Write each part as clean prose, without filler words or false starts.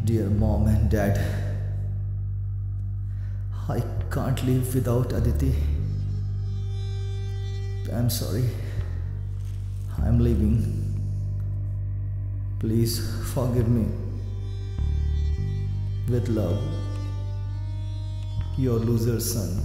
Dear mom and dad, I can't live without Aditi. I'm sorry. I'm leaving. Please forgive me. With love, your loser son.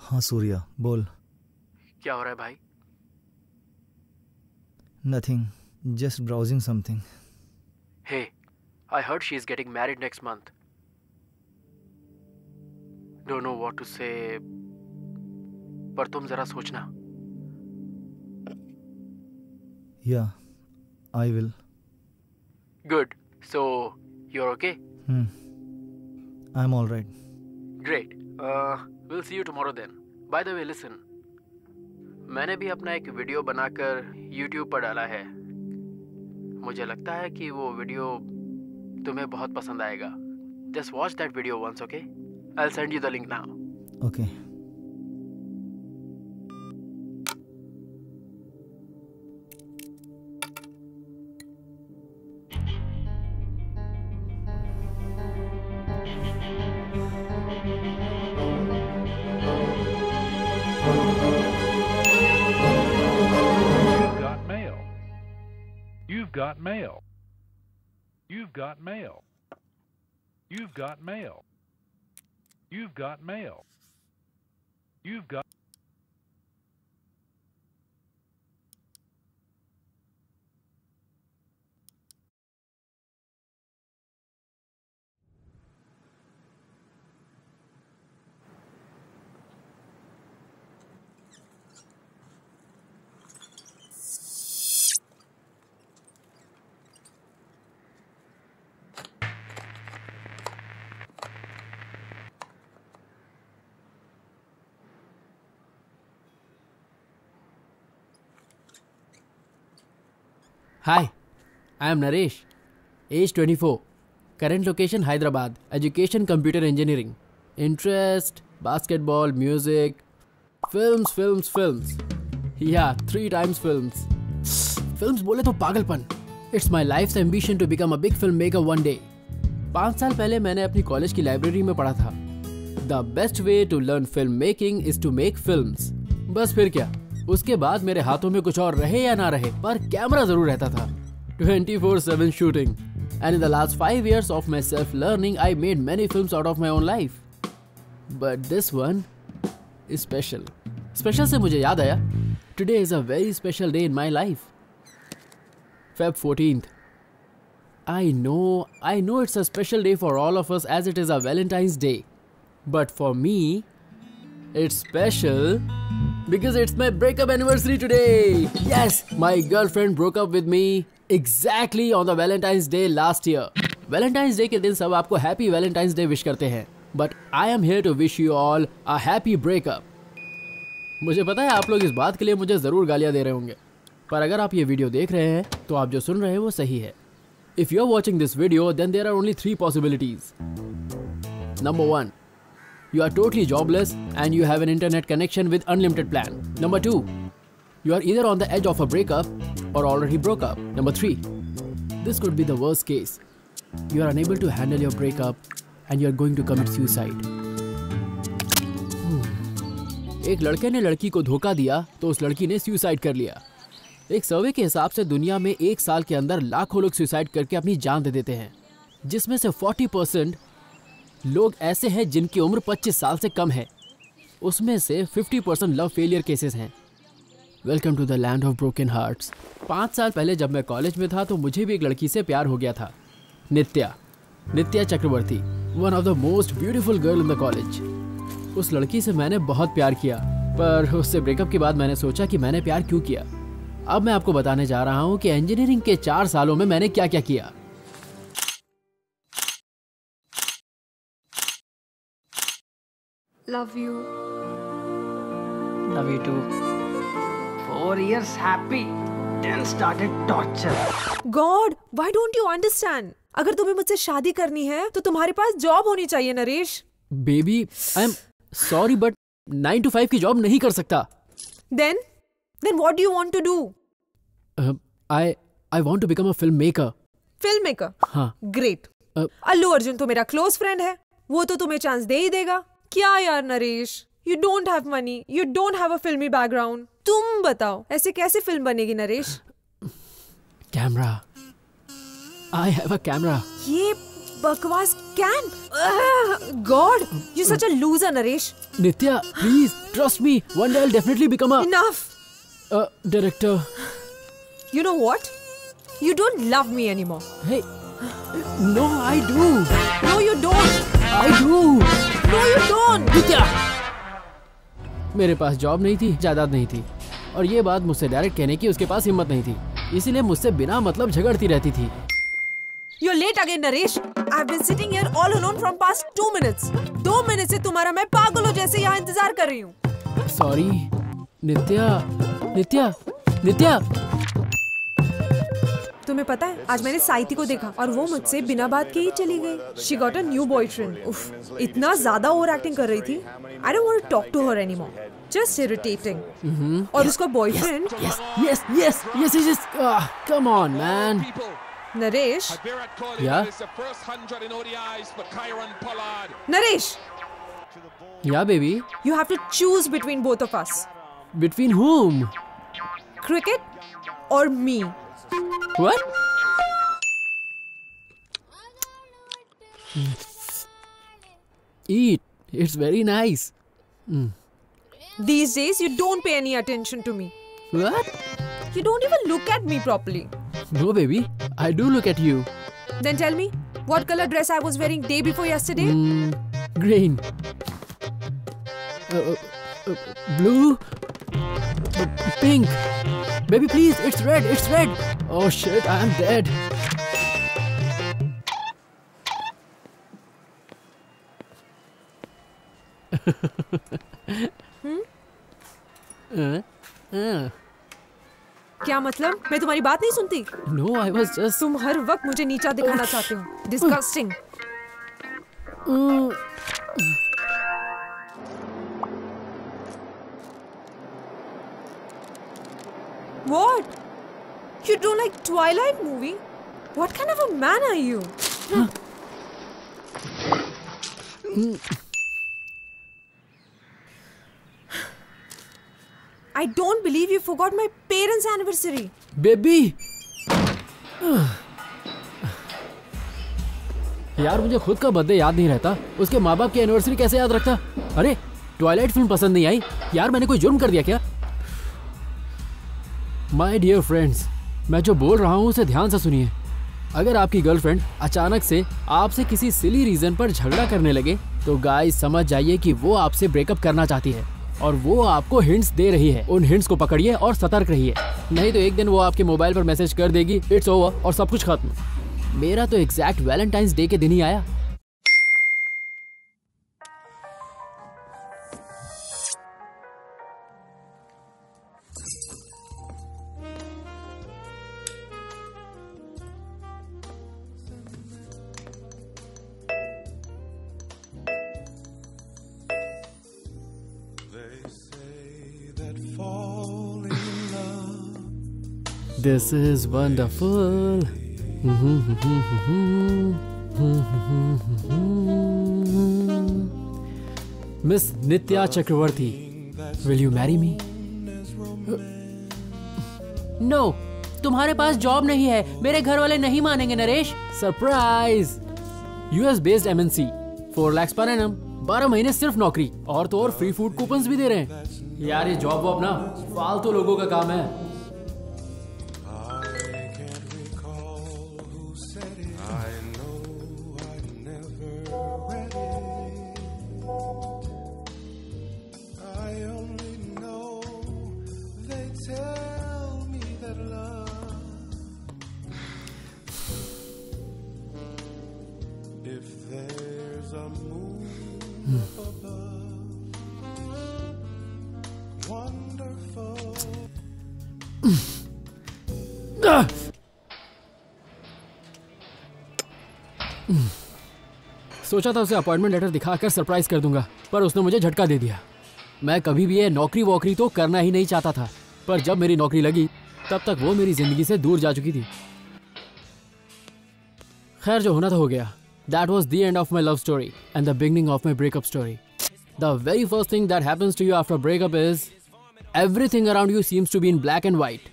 हाँ सूर्या, बोल। क्या हो रहा है भाई? Nothing, just browsing something. Hey, I heard she is getting married next month. Don't know what to say. पर तुम जरा सोचना। Yeah, I will. Good. So, you're okay? I'm all right. Great. We'll see you tomorrow then. By the way, listen. मैंने भी अपना एक video बनाकर YouTube पर डाला है। मुझे लगता है कि वो वीडियो तुम्हें बहुत पसंद आएगा। Just watch that video once, okay? I'll send you the link now. Okay. You've got mail. You've got mail. You've got mail. You've got mail. You've got Hi, I am Naresh, age 24, current location Hyderabad, education computer engineering, interest basketball, music, films. Yeah, 3 times films. Films बोले तो पागलपन. It's my life's ambition to become a big filmmaker one day. 5 साल पहले मैंने अपनी college की library में पढ़ा था. The best way to learn filmmaking is to make films. बस फिर क्या? उसके बाद मेरे हाथों में कुछ और रहे या ना रहे, पर कैमरा जरूर रहता था. 24/7 shooting. And in the last 5 years of my self-learning, I made many films out of my own life. But this one is special. Special से मुझे याद आया, today is a very special day in my life. Feb 14th. I know it's a special day for all of us as it is a Valentine's Day. But for me, it's special because it's my breakup anniversary today. Yes, my girlfriend broke up with me exactly on the Valentine's Day last year. Valentine's Day के दिन सब आपको Happy Valentine's Day wish करते हैं. But I am here to wish you all a happy breakup. मुझे पता है आप लोग इस बात के लिए मुझे ज़रूर गालियाँ दे रहे होंगे, पर अगर आप ये वीडियो देख रहे हैं तो आप जो सुन रहे हैं वो सही है. If you are watching this video, then there are only 3 possibilities. Number 1. You are totally jobless and you have an internet connection with unlimited plan. Number 2. You are either on the edge of a breakup or already broke up. Number 3. This could be the worst case. You are unable to handle your breakup and you are going to commit suicide. एक लड़के ने लड़की को धोखा दिया तो उस लड़की ने सुसाइड कर लिया. एक सर्वे के हिसाब से दुनिया में एक साल के अंदर लाखों लोग सुसाइड करके अपनी जान दे देते हैं, जिसमें से 40% लोग ऐसे हैं जिनकी उम्र 25 साल से कम है। उसमें से 50% लव फेलियर केसेस हैं। Welcome to the land of broken hearts. 5 साल पहले जब मैं कॉलेज में था तो मुझे भी एक लड़की से प्यार हो गया था, Nitya Chakraborty, one of the most beautiful girl in the college. उस लड़की से मैंने बहुत प्यार किया, पर उससे ब्रेकअप के बाद मैंने सोचा कि मैंने प्यार क्यों किया। अब मैं आपको बताने जा रहा हूँ कि इंजीनियरिंग के 4 सालों में मैंने क्या क्या किया। Love you. Love you too. 4 years happy, then started torture. God, why don't you understand? अगर तुम्हें मुझसे शादी करनी है तो तुम्हारे पास जॉब होनी चाहिए Naresh. Baby, I am sorry but 9 to 5 की जॉब नहीं कर सकता। Then what do you want to do? I want to become a filmmaker. Filmmaker? हाँ। Great. अल्लू अर्जुन तो मेरा क्लोज फ्रेंड है, वो तो तुम्हें चांस दे ही देगा। क्या यार Naresh, you don't have money, you don't have a filmy background. तुम बताओ ऐसे कैसे फिल्म बनेगी Naresh? Camera, I have a camera. ये बकवास can. God, you're such a loser Naresh. Nitya, please trust me. One day I'll definitely become a Enough. Director. You know what? You don't love me anymore. Hey, no, I do. No, you don't. I do. No, you don't. Nitya, मेरे पास job नहीं थी, जायदाद नहीं थी, और ये बात मुझसे डायरेक्ट कहने की उसके पास हिम्मत नहीं थी, इसीलिए मुझसे बिना मतलब झगड़ती रहती थी। You're late again, Naresh. I've been sitting here all alone from past 2 minutes. 2 minute से तुम्हारा मैं पागलों जैसे यहाँ इंतजार कर रही हूँ। सॉरी नित्या। तुम्हें पता है आज मैंने साइती को देखा और वो मुझसे बिना बात के ही चली गई। She got a new boyfriend. उफ, इतना ज्यादा ओवर एक्टिंग कर रही थी। I don't want to talk to her anymore. Just irritating. और उसका boyfriend. Yes. Come on, man. Naresh. Yeah. Naresh. Yeah, baby. You have to choose between both of us. Between whom? Cricket or me. What? Eat. It's very nice. These days you don't pay any attention to me. What? You don't even look at me properly. No, baby. I do look at you. Then tell me, what color dress I was wearing day before yesterday? Green. Blue. Pink. Baby, please. It's red. Oh shit, I am dead. क्या मतलब? मैं तुम्हारी बात नहीं सुनती? No, I was just... तुम हर वक्त मुझे नीचा दिखाना चाहते हो। Disgusting. What? You don't like Twilight movie? What kind of a man are you? I don't believe you forgot my parents' anniversary. Baby. यार मुझे खुद का बर्थडे याद नहीं रहता, उसके माँ बाप की एनिवर्सरी कैसे याद रखता? अरे ट्वाइलाइट फिल्म पसंद नहीं आई? यार मैंने कोई जुर्म कर दिया क्या? माय डियर फ्रेंड्स, मैं जो बोल रहा हूँ उसे ध्यान से सुनिए। अगर आपकी गर्लफ्रेंड अचानक से आपसे किसी सिली रीजन पर झगड़ा करने लगे तो गाइस समझ जाइए कि वो आपसे ब्रेकअप करना चाहती है और वो आपको हिंट्स दे रही है। उन हिंट्स को पकड़िए और सतर्क रहिए, नहीं तो एक दिन वो आपके मोबाइल पर मैसेज कर देगी इट्स ओवर और सब कुछ खत्म। मेरा तो एग्जैक्ट वैलेंटाइंस डे के दिन ही आया। This is wonderful. Miss Nitya Chakravarti, will you marry me? No, तुम्हारे पास जॉब नहीं है, मेरे घर वाले नहीं मानेंगे Naresh. Surprise! US based MNC, 4 lakhs per annum, 12 महीने सिर्फ नौकरी, और तो और फ्री फूड कूपन्स भी दे रहे हैं। यार ये जॉब वॉब ना फालतू लोगों का काम है। सोचा था उसे अपॉइंटमेंट लेटर दिखाकर सरप्राइज कर दूंगा, पर उसने मुझे झटका दे दिया। मैं कभी भी ये नौकरी वोकरी तो करना ही नहीं चाहता था, पर जब मेरी नौकरी लगी तब तक वो मेरी जिंदगी से दूर जा चुकी थी। खैर जो होना था हो गया। That was the end of my love story and the beginning of my breakup story. The very first thing that happens to you after a breakup is everything around you seems to be in black and white.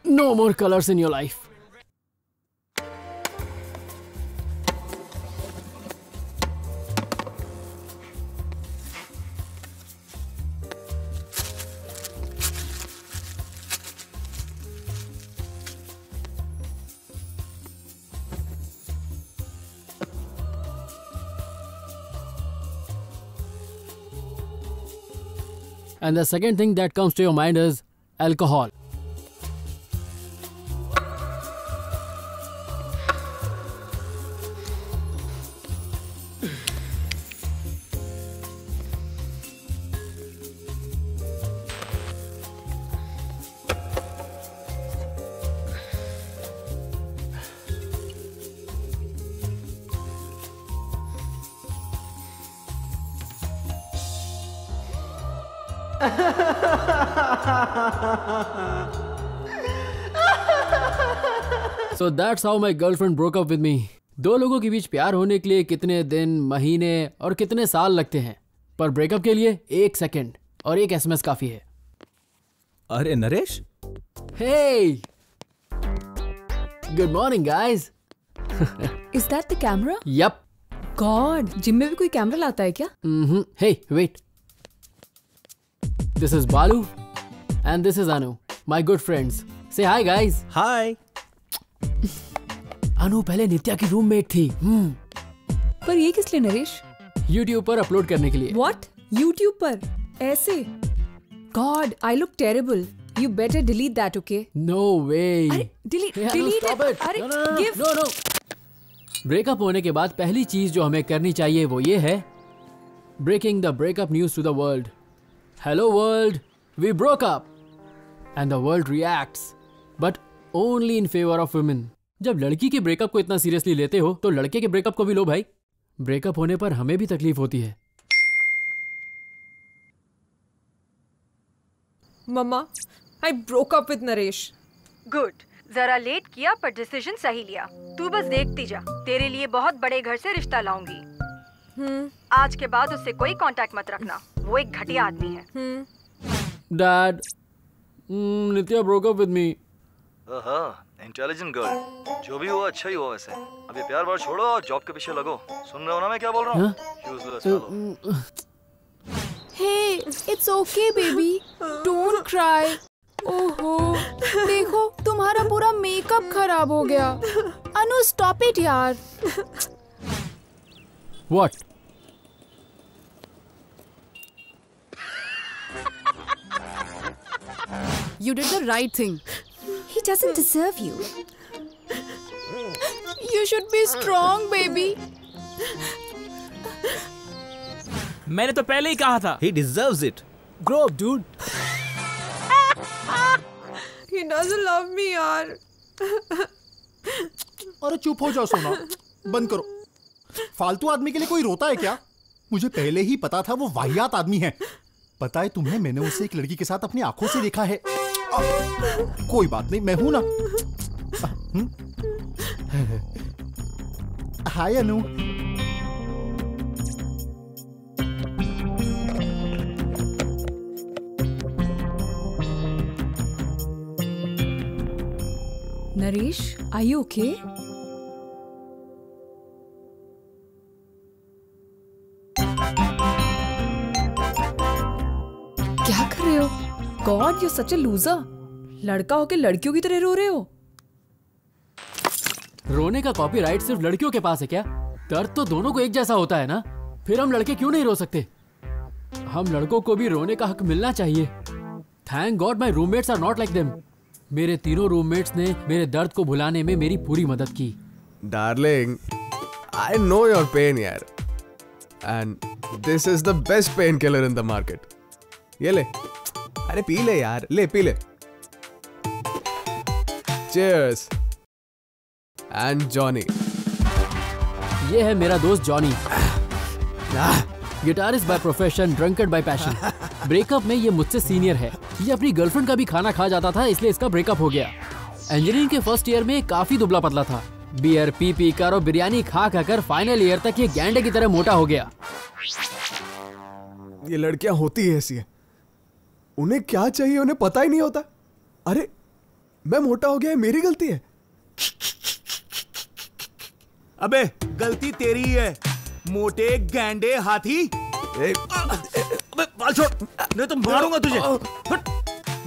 No more colors in your life. And the second thing that comes to your mind is alcohol. So that's how my girlfriend broke up with me. दो लोगों के बीच प्यार होने के लिए कितने दिन, महीने और कितने साल लगते हैं, पर ब्रेकअप के लिए 1 सेकंड और 1 SMS काफी है। अरे Naresh, Hey! Good morning, guys. Is that the camera? Yup. God, gym में भी कोई कैमरा लाता है क्या? Hey, wait. This is Balu and this is Anu, my good friends. Say hi, guys. हाय। अनु पहले नित्या की रूममेट थी। पर ये किस लिए नरेश? YouTube पर अपलोड करने के लिए। What? YouTube पर? ऐसे? God, I look terrible. You better delete that, okay? No way. अरे delete, Hey, Anu, delete stop it. it. अरे No. give. ब्रेकअप होने के बाद पहली चीज जो हमें करनी चाहिए वो ये है, breaking the breakup news to the world. Hello world, we broke up. And the world reacts, but only in favor of women. जब लड़की के ब्रेकअप को इतना सीरियसली लेते हो तो लड़के के ब्रेकअप को भी लो भाई। ब्रेकअप होने पर हमें भी तकलीफ होती है। मम्मा, I broke up with Naresh. Good, जरा लेट किया पर डिसीजन सही लिया। तू बस देखती जा, तेरे लिए बहुत बड़े घर से रिश्ता लाऊंगी। आज के बाद उससे कोई कांटेक्ट मत रखना, वो एक घटिया आदमी है। Dad, Nitya broke up with me. Intelligent girl, जो भी हुआ अच्छा ही हुआ। वैसे अभी प्यार बार छोड़ो और जॉब के पीछे लगो। सुन रहे हो ना मैं क्या बोल रहा हूँ? Useless fellow. Hey, it's okay, baby. Don't cry. ओहो, देखो तुम्हारा पूरा मेकअप खराब हो गया। अनु, stop it यार। What? You did the right thing. He doesn't deserve you. You should be strong, baby. मैंने तो पहले ही कहा था। He deserves it. Grow up, dude. He doesn't love me यार। अरे चुप हो जाओ सोना, बंद करो। फालतू आदमी के लिए कोई रोता है क्या? मुझे पहले ही पता था वो वाहियात आदमी है। पता है तुम्हें, मैंने उसे एक लड़की के साथ अपनी आंखों से देखा है। कोई बात नहीं, मैं हूं ना। Hi Anu. Naresh, are you okay? क्या कर रहे हो? God you such a loser. लड़का होके लड़कियों की तरह रो रहे हो। रोने का कॉपीराइट सिर्फ लड़कियों के पास है क्या? दर्द तो दोनों को एक जैसा होता है ना। फिर हम लड़के क्यों नहीं रो सकते? हम लड़कों को भी रोने का हक मिलना चाहिए। Thank God my roommates are not like them. मेरे तीनों रूममेट्स ने मेरे दर्द को भुलाने में मेरी पूरी मदद की। Darling, I know your pain यार, and this is the best pain killer in the market. ये ले, अरे पी ले यार, ले पी ले। चीयर्स। एंड जॉनी, ये है मेरा दोस्त Johnny, guitarist by profession, drunkard bye passion. Breakup में ये मुझसे सीनियर है। ये अपनी गर्लफ्रेंड का भी खाना खा जाता था, इसलिए इसका ब्रेकअप हो गया। इंजीनियरिंग के फर्स्ट ईयर में काफी दुबला पतला था। बियर पी कर और बिरयानी खा कर फाइनल ईयर तक ये गैंडे की तरह मोटा हो गया। ये लड़कियां होती है ऐसी है, उन्हें क्या चाहिए उन्हें पता ही नहीं होता। अरे मैं मोटा हो गया है, मेरी गलती है। अबे गलती तेरी ही है, मोटे गैंडे हाथी। अबे बाल छोड़, नहीं तो मारूंगा तुझे। हट,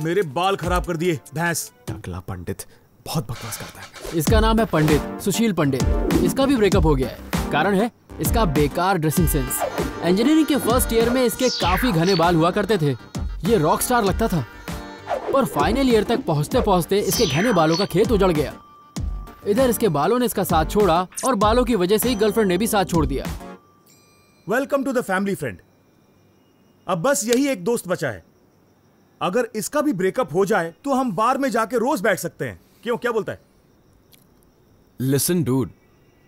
मेरे बाल खराब कर दिए भैंस। टकला पंडित बहुत बकवास करता है। इसका नाम है पंडित, सुशील पंडित। इसका भी ब्रेकअप हो गया है। कारण है इसका बेकार ड्रेसिंग सेंस। इंजीनियरिंग के फर्स्ट ईयर में इसके काफी घने बाल हुआ करते थे। ये रॉक स्टार लगता था, पर फाइनल ईयर तक पहुंचते पहुंचते इसके घने बालों का खेत उजड़ गया। इधर इसके बालों ने इसका साथ छोड़ा और बालों की वजह से ही गर्लफ्रेंड ने भी साथ छोड़ दिया। Welcome to the family friend. अब बस यही एक दोस्त बचा है। अगर इसका भी ब्रेकअप हो जाए तो हम बार में जाके रोज बैठ सकते हैं। क्यों, क्या बोलता है? लिसन डूड,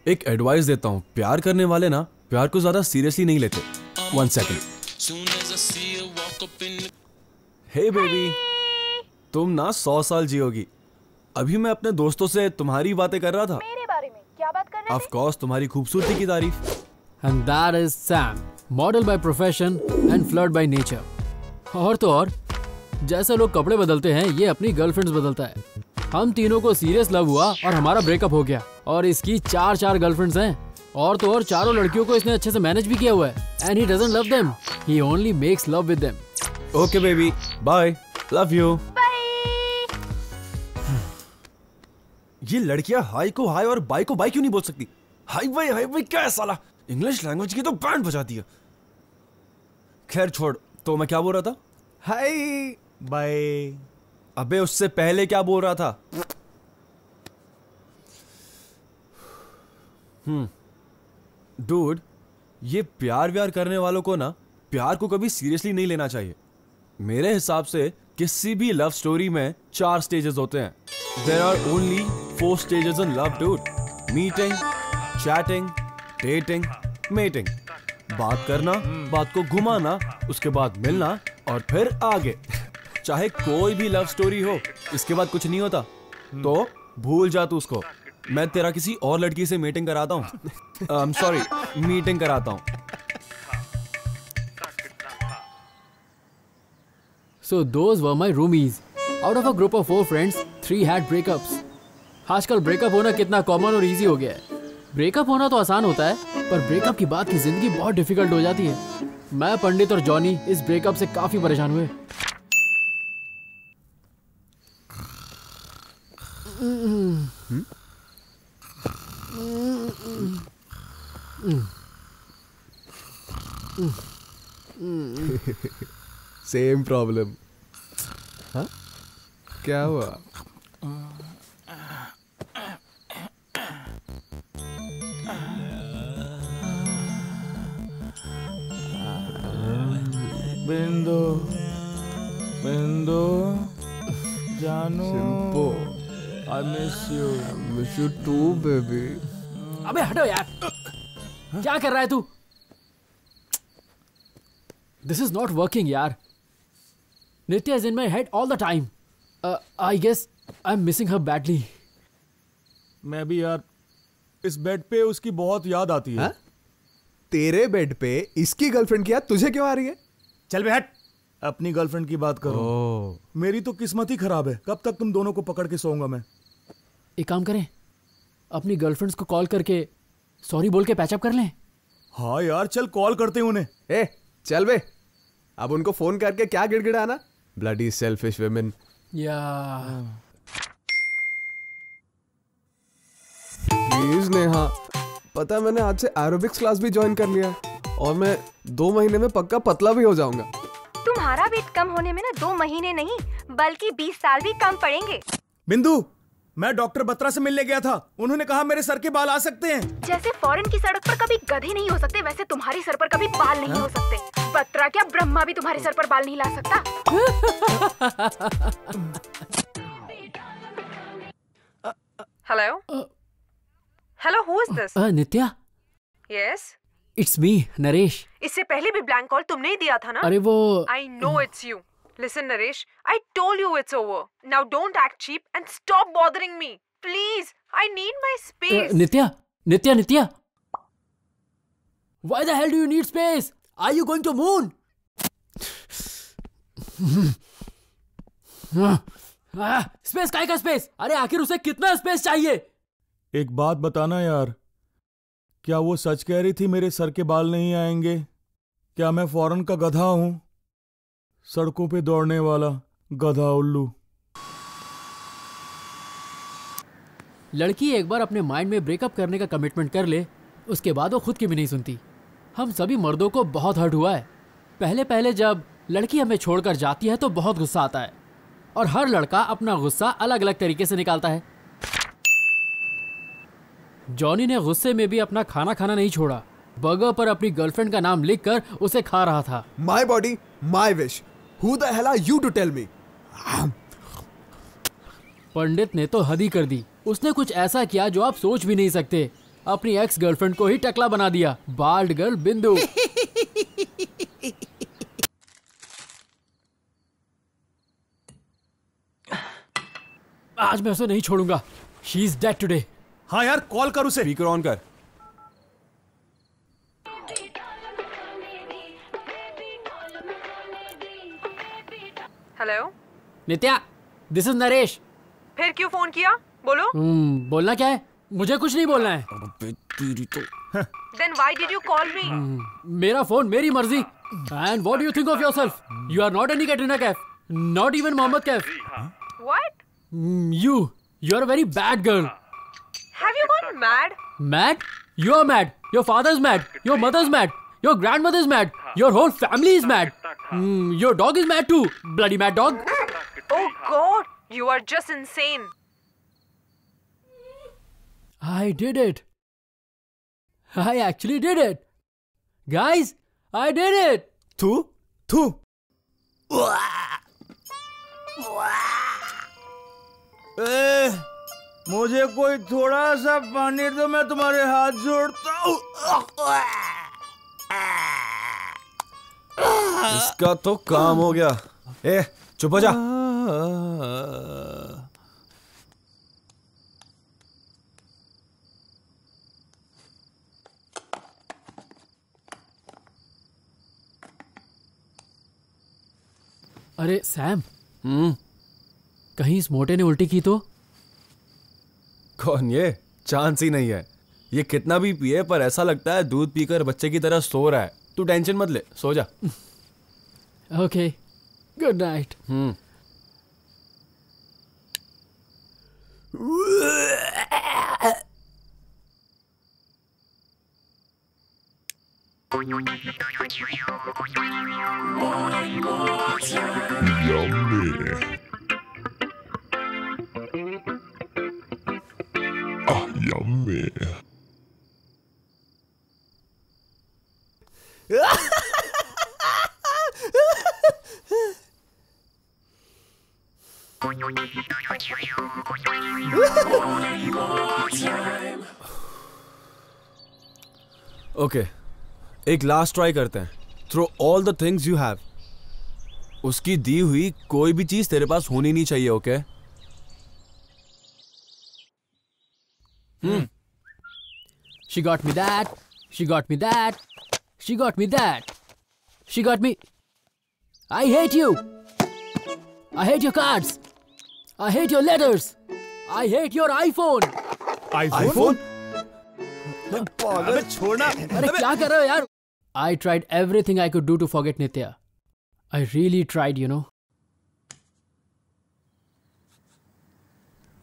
एक एडवाइस देता हूं, प्यार करने वाले ना प्यार को ज्यादा सीरियसली नहीं लेते। 1 सेकंड। हे बेबी, तुम ना 100 साल जियोगी। अभी मैं अपने दोस्तों से तुम्हारी बातें कर रहा था। मेरे बारे में क्या बात कर रहे थे? ऑफ कोर्स तुम्हारी खूबसूरती की तारीफ। And that is Sam, model by profession and flirt by nature. और तो और, जैसे लोग कपड़े बदलते हैं, ये अपनी गर्लफ्रेंड्स बदलता है। हम तीनों को सीरियस लव हुआ और हमारा ब्रेकअप हो गया। और इसकी 4 गर्लफ्रेंड्स हैं। और तो और चारों लड़कियों को इसने अच्छे से मैनेज भी किया हुआ है। And he doesn't love them. He only makes love with them. Okay baby, bye. Love you. ये लड़कियां हाई को हाई और बाई को बाई क्यों नहीं बोल सकती? हाई बाई क्या है साला? इंग्लिश लैंग्वेज की तो बैंड बजा दिया। खैर छोड़, तो मैं क्या बोल रहा था? Hi bye. अबे उससे पहले क्या बोल रहा था? डूड, ये प्यार व्यार करने वालों को ना प्यार को कभी सीरियसली नहीं लेना चाहिए। मेरे हिसाब से किसी भी लव स्टोरी में 4 स्टेजेस होते हैं। There are only 4 stages in love, dude. Meeting, chatting, dating, mating. बात करना, बात को घुमाना, उसके बाद मिलना और फिर आगे। चाहे कोई भी लव स्टोरी हो, इसके बाद कुछ नहीं होता तो भूल जा तू उसको। मैं तेरा किसी और लड़की से मीटिंग कराता हूँ। सॉरी, मीटिंग कराता हूँ। So those were my roomies. Out of a group of 4 friends, 3 had breakups. आजकल ब्रेकअप होना कितना कॉमन और इजी हो गया है। ब्रेकअप होना तो आसान होता है, पर ब्रेकअप की बात की जिंदगी बहुत डिफिकल्ट हो जाती है। मैं, पंडित और जॉनी इस ब्रेकअप से काफी परेशान हुए। Same problem. हाँ? क्या हुआ? बिंदु जानू, I miss you too, baby. अबे हटो यार, क्या कर रहा है तू? This is not working यार। Nitya is in my head all the time. I guess I'm missing her badly. मैं भी यार, इस बेड पे उसकी बहुत याद आती है। हा? तेरे बेड पे इसकी गर्लफ्रेंड की याद तुझे क्यों आ रही है? चल बे हट, अपनी गर्लफ्रेंड की बात करो। मेरी तो किस्मत ही खराब है। कब तक तुम दोनों को पकड़ के सोऊंगा मैं? एक काम करें, अपनी गर्लफ्रेंड्स को कॉल करके सॉरी बोल के पैचअप कर लें। हाँ यार, चल कॉल करते हैं उन्हें। ए चल बे, अब उनको फोन करके क्या गिड़गिड़ाना, ब्लडी सेल्फिश वुमेन। या प्लीज नेहा, पता है मैंने आज से एरोबिक्स क्लास भी ज्वाइन कर लिया है और मैं 2 महीने में पक्का पतला भी हो जाऊंगा। तुम्हारा वेट कम होने में ना 2 महीने नहीं बल्कि 20 साल भी कम पड़ेंगे। बिंदु, मैं डॉक्टर बत्रा से मिलने गया था, उन्होंने कहा मेरे सर के बाल आ सकते हैं। जैसे फॉरेन की सड़क पर कभी गधे नहीं हो सकते, वैसे तुम्हारी सर पर कभी बाल नहीं हो सकते। बत्रा क्या, ब्रह्मा भी तुम्हारे सर पर बाल नहीं ला सकता। Hello hello, who is this? Nitya. Yes, it's me Naresh. इससे पहले भी ब्लैंक कॉल तुमने ही दिया था ना? अरे वो I know it's you. Listen, Naresh, I told you it's over. Now don't act cheap and stop bothering me. Please, I need my space. Nitya. Why the hell do you need space? Are you going to moon? Space काय का space? अरे आखिर उसे कितना space चाहिए? एक बात बताना यार, क्या वो सच कह रही थी मेरे सर के बाल नहीं आएंगे? क्या मैं फॉरेन का गधा हूं? सड़कों पे दौड़ने वाला गधा उल्लू। लड़की एक बार अपने माइंड में ब्रेकअप करने का कमिटमेंट कर ले, उसके बाद वो खुद की भी नहीं सुनती। हम सभी मर्दों को बहुत हर्ट हुआ है। पहले जब लड़की हमें छोड़कर जाती है तो बहुत गुस्सा आता है और हर लड़का अपना गुस्सा अलग अलग तरीके से निकालता है। जॉनी ने गुस्से में भी अपना खाना खाना नहीं छोड़ा, बर्गर पर अपनी गर्लफ्रेंड का नाम लिखकर उसे खा रहा था। My body, my wish. Who the hell are you to tell me? पंडित ने तो हद ही कर दी। उसने कुछ ऐसा किया जो आप सोच भी नहीं सकते। अपनी एक्स गर्लफ्रेंड को ही टकला बना दिया। बाल्ड गर्ल बिंदु। आज मैं उसे नहीं छोड़ूंगा। She is dead today. हाँ यार, कॉल कर उसे। स्पीकर ऑन कर। Hello Nitya, this is Naresh. फिर क्यों फोन किया? बोलो। बोलना क्या है? मुझे कुछ नहीं बोलना है। Then why did you call me? मेरा फोन, मेरी मर्जी। And what do you think of yourself? You are not any Katrina Kaif, not even Mohammed Kaif. What? You are a very bad girl. Have you gone mad? Mad? You are mad. Your father's mad. Your mother's mad. Your grandmother's mad. Your whole family is mad. Your dog is mad too. Bloody mad dog. Oh God, you are just insane. I did it. I actually did it. Guys, I did it. तू मुझे कोई थोड़ा सा पानी दो, मैं तुम्हारे हाथ जोड़ता हूँ। इसका तो काम हो गया। ए चुप हो जा। अरे सैम, कहीं इस मोटे ने उल्टी की तो? कौन ये? चांस ही नहीं है। ये कितना भी पिए पर ऐसा लगता है दूध पीकर बच्चे की तरह सो रहा है। तू टेंशन मत ले, सो जा। Okay, good night. Yummy. Okay, एक लास्ट ट्राई करते हैं। Throw all the things you have. उसकी दी हुई कोई भी चीज तेरे पास होनी नहीं चाहिए। Okay? She got me that. She got me that. She got me that. She got me. I hate you. I hate your cards. I hate your letters. I hate your iPhone. iPhone? अबे छोड़ना। अरे क्या कर रहे हो यार? I tried everything I could do to forget Nitya. I really tried, you know.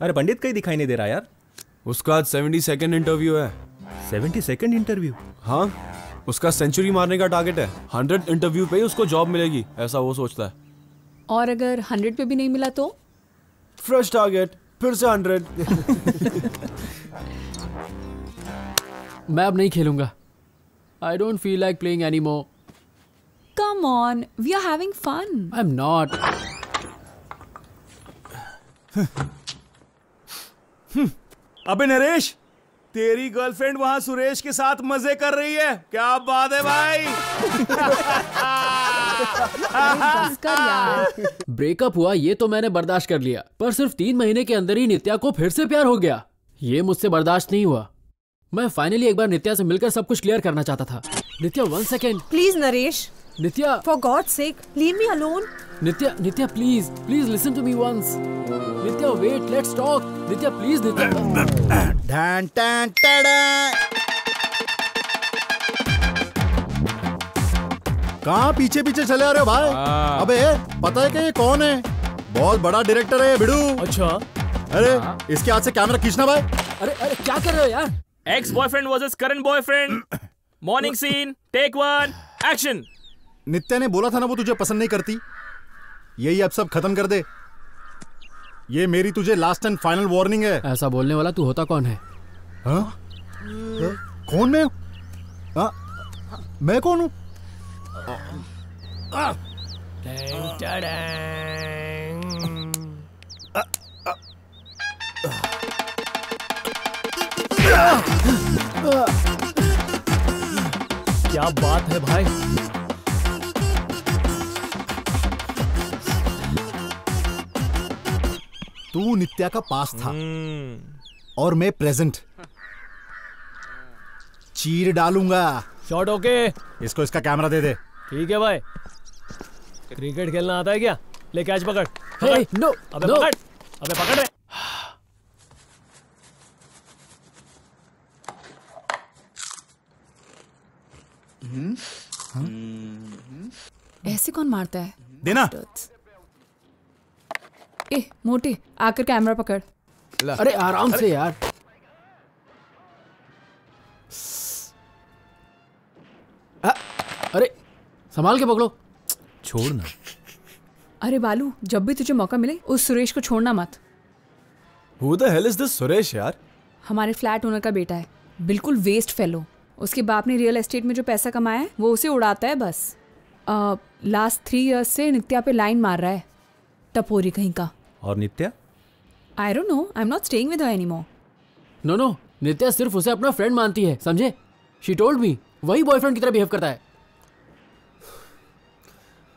अरे पंडित कहीं दिखाई नहीं दे रहा यार। उसका आज 72nd इंटरव्यू है। 72nd interview? हाँ, उसका सेंचुरी मारने का टारगेट है। 100 इंटरव्यू पे ही उसको जॉब मिलेगी, ऐसा वो सोचता है। और अगर 100 पे भी नहीं मिला तो? फ्रेश टारगेट, फिर से 100। मैं अब नहीं खेलूंगा। I don't feel like playing anymore. Come on, we are having fun. I'm not. अबे नरेश, तेरी गर्लफ्रेंड वहां सुरेश के साथ मजे कर रही है। क्या बात है भाई? ब्रेकअप हुआ ये तो मैंने बर्दाश्त कर लिया, पर सिर्फ 3 महीने के अंदर ही नित्या को फिर से प्यार हो गया। ये मुझसे बर्दाश्त नहीं हुआ। मैं फाइनली एक बार नित्या से मिलकर सब कुछ क्लियर करना चाहता था। Nitya 1 second please Naresh. Nitya, for god's sake leave me alone. Nitya please listen to me once. Nitya wait, let's talk. Nitya please. Nitya डन टन टडा। कहाँ पीछे पीछे चले आ रहे हो भाई? अबे पता है कि ये कौन है? बहुत बड़ा डायरेक्टर है बिडू। अच्छा। अरे इसके हाथ से कैमरा खींचना भाई। अरे क्या कर रहे हो यार? Ex boyfriend versus current boyfriend. Morning scene, take 1, action. Nitya ने बोला था ना वो तुझे पसंद नहीं करती। यही अब सब खत्म कर दे। ये मेरी तुझे लास्ट एंड फाइनल वार्निंग है। ऐसा बोलने वाला तू होता कौन है? हाँ? कौन मैं? हाँ? मैं कौन हूँ? क्या बात है भाई? तू नित्या का पास था और मैं प्रेजेंट। चीर डालूंगा। Shot okay. इसको इसका कैमरा दे दे। ठीक है भाई। क्रिकेट खेलना आता है क्या? ले कैच पकड़। Hey, no, अबे no. पकड़। अबे पकड़ रे। ऐसे कौन मारता है? देना। ए मोटे, आकर कैमरा पकड़। अरे आराम से यार। अरे संभाल के पकड़ो। छोड़ना। अरे बालू, जब भी तुझे मौका मिले उस सुरेश को छोड़ना मत। Who the hell is this Suresh यार? हमारे फ्लैट ओनर का बेटा है, बिल्कुल वेस्ट फेलो। उसके बाप ने रियल एस्टेट में जो पैसा कमाया है वो उसे उड़ाता है बस। लास्ट 3 इयर्स से नित्या पे लाइन मार रहा है, टपोरी कहीं का। और Nitya? I don't know, I am not staying with her anymore. No, Nitya सिर्फ उसे अपना फ्रेंड मानती है, समझे? शी टोल्ड मी, वही बॉयफ्रेंड की तरह बिहेव करता है।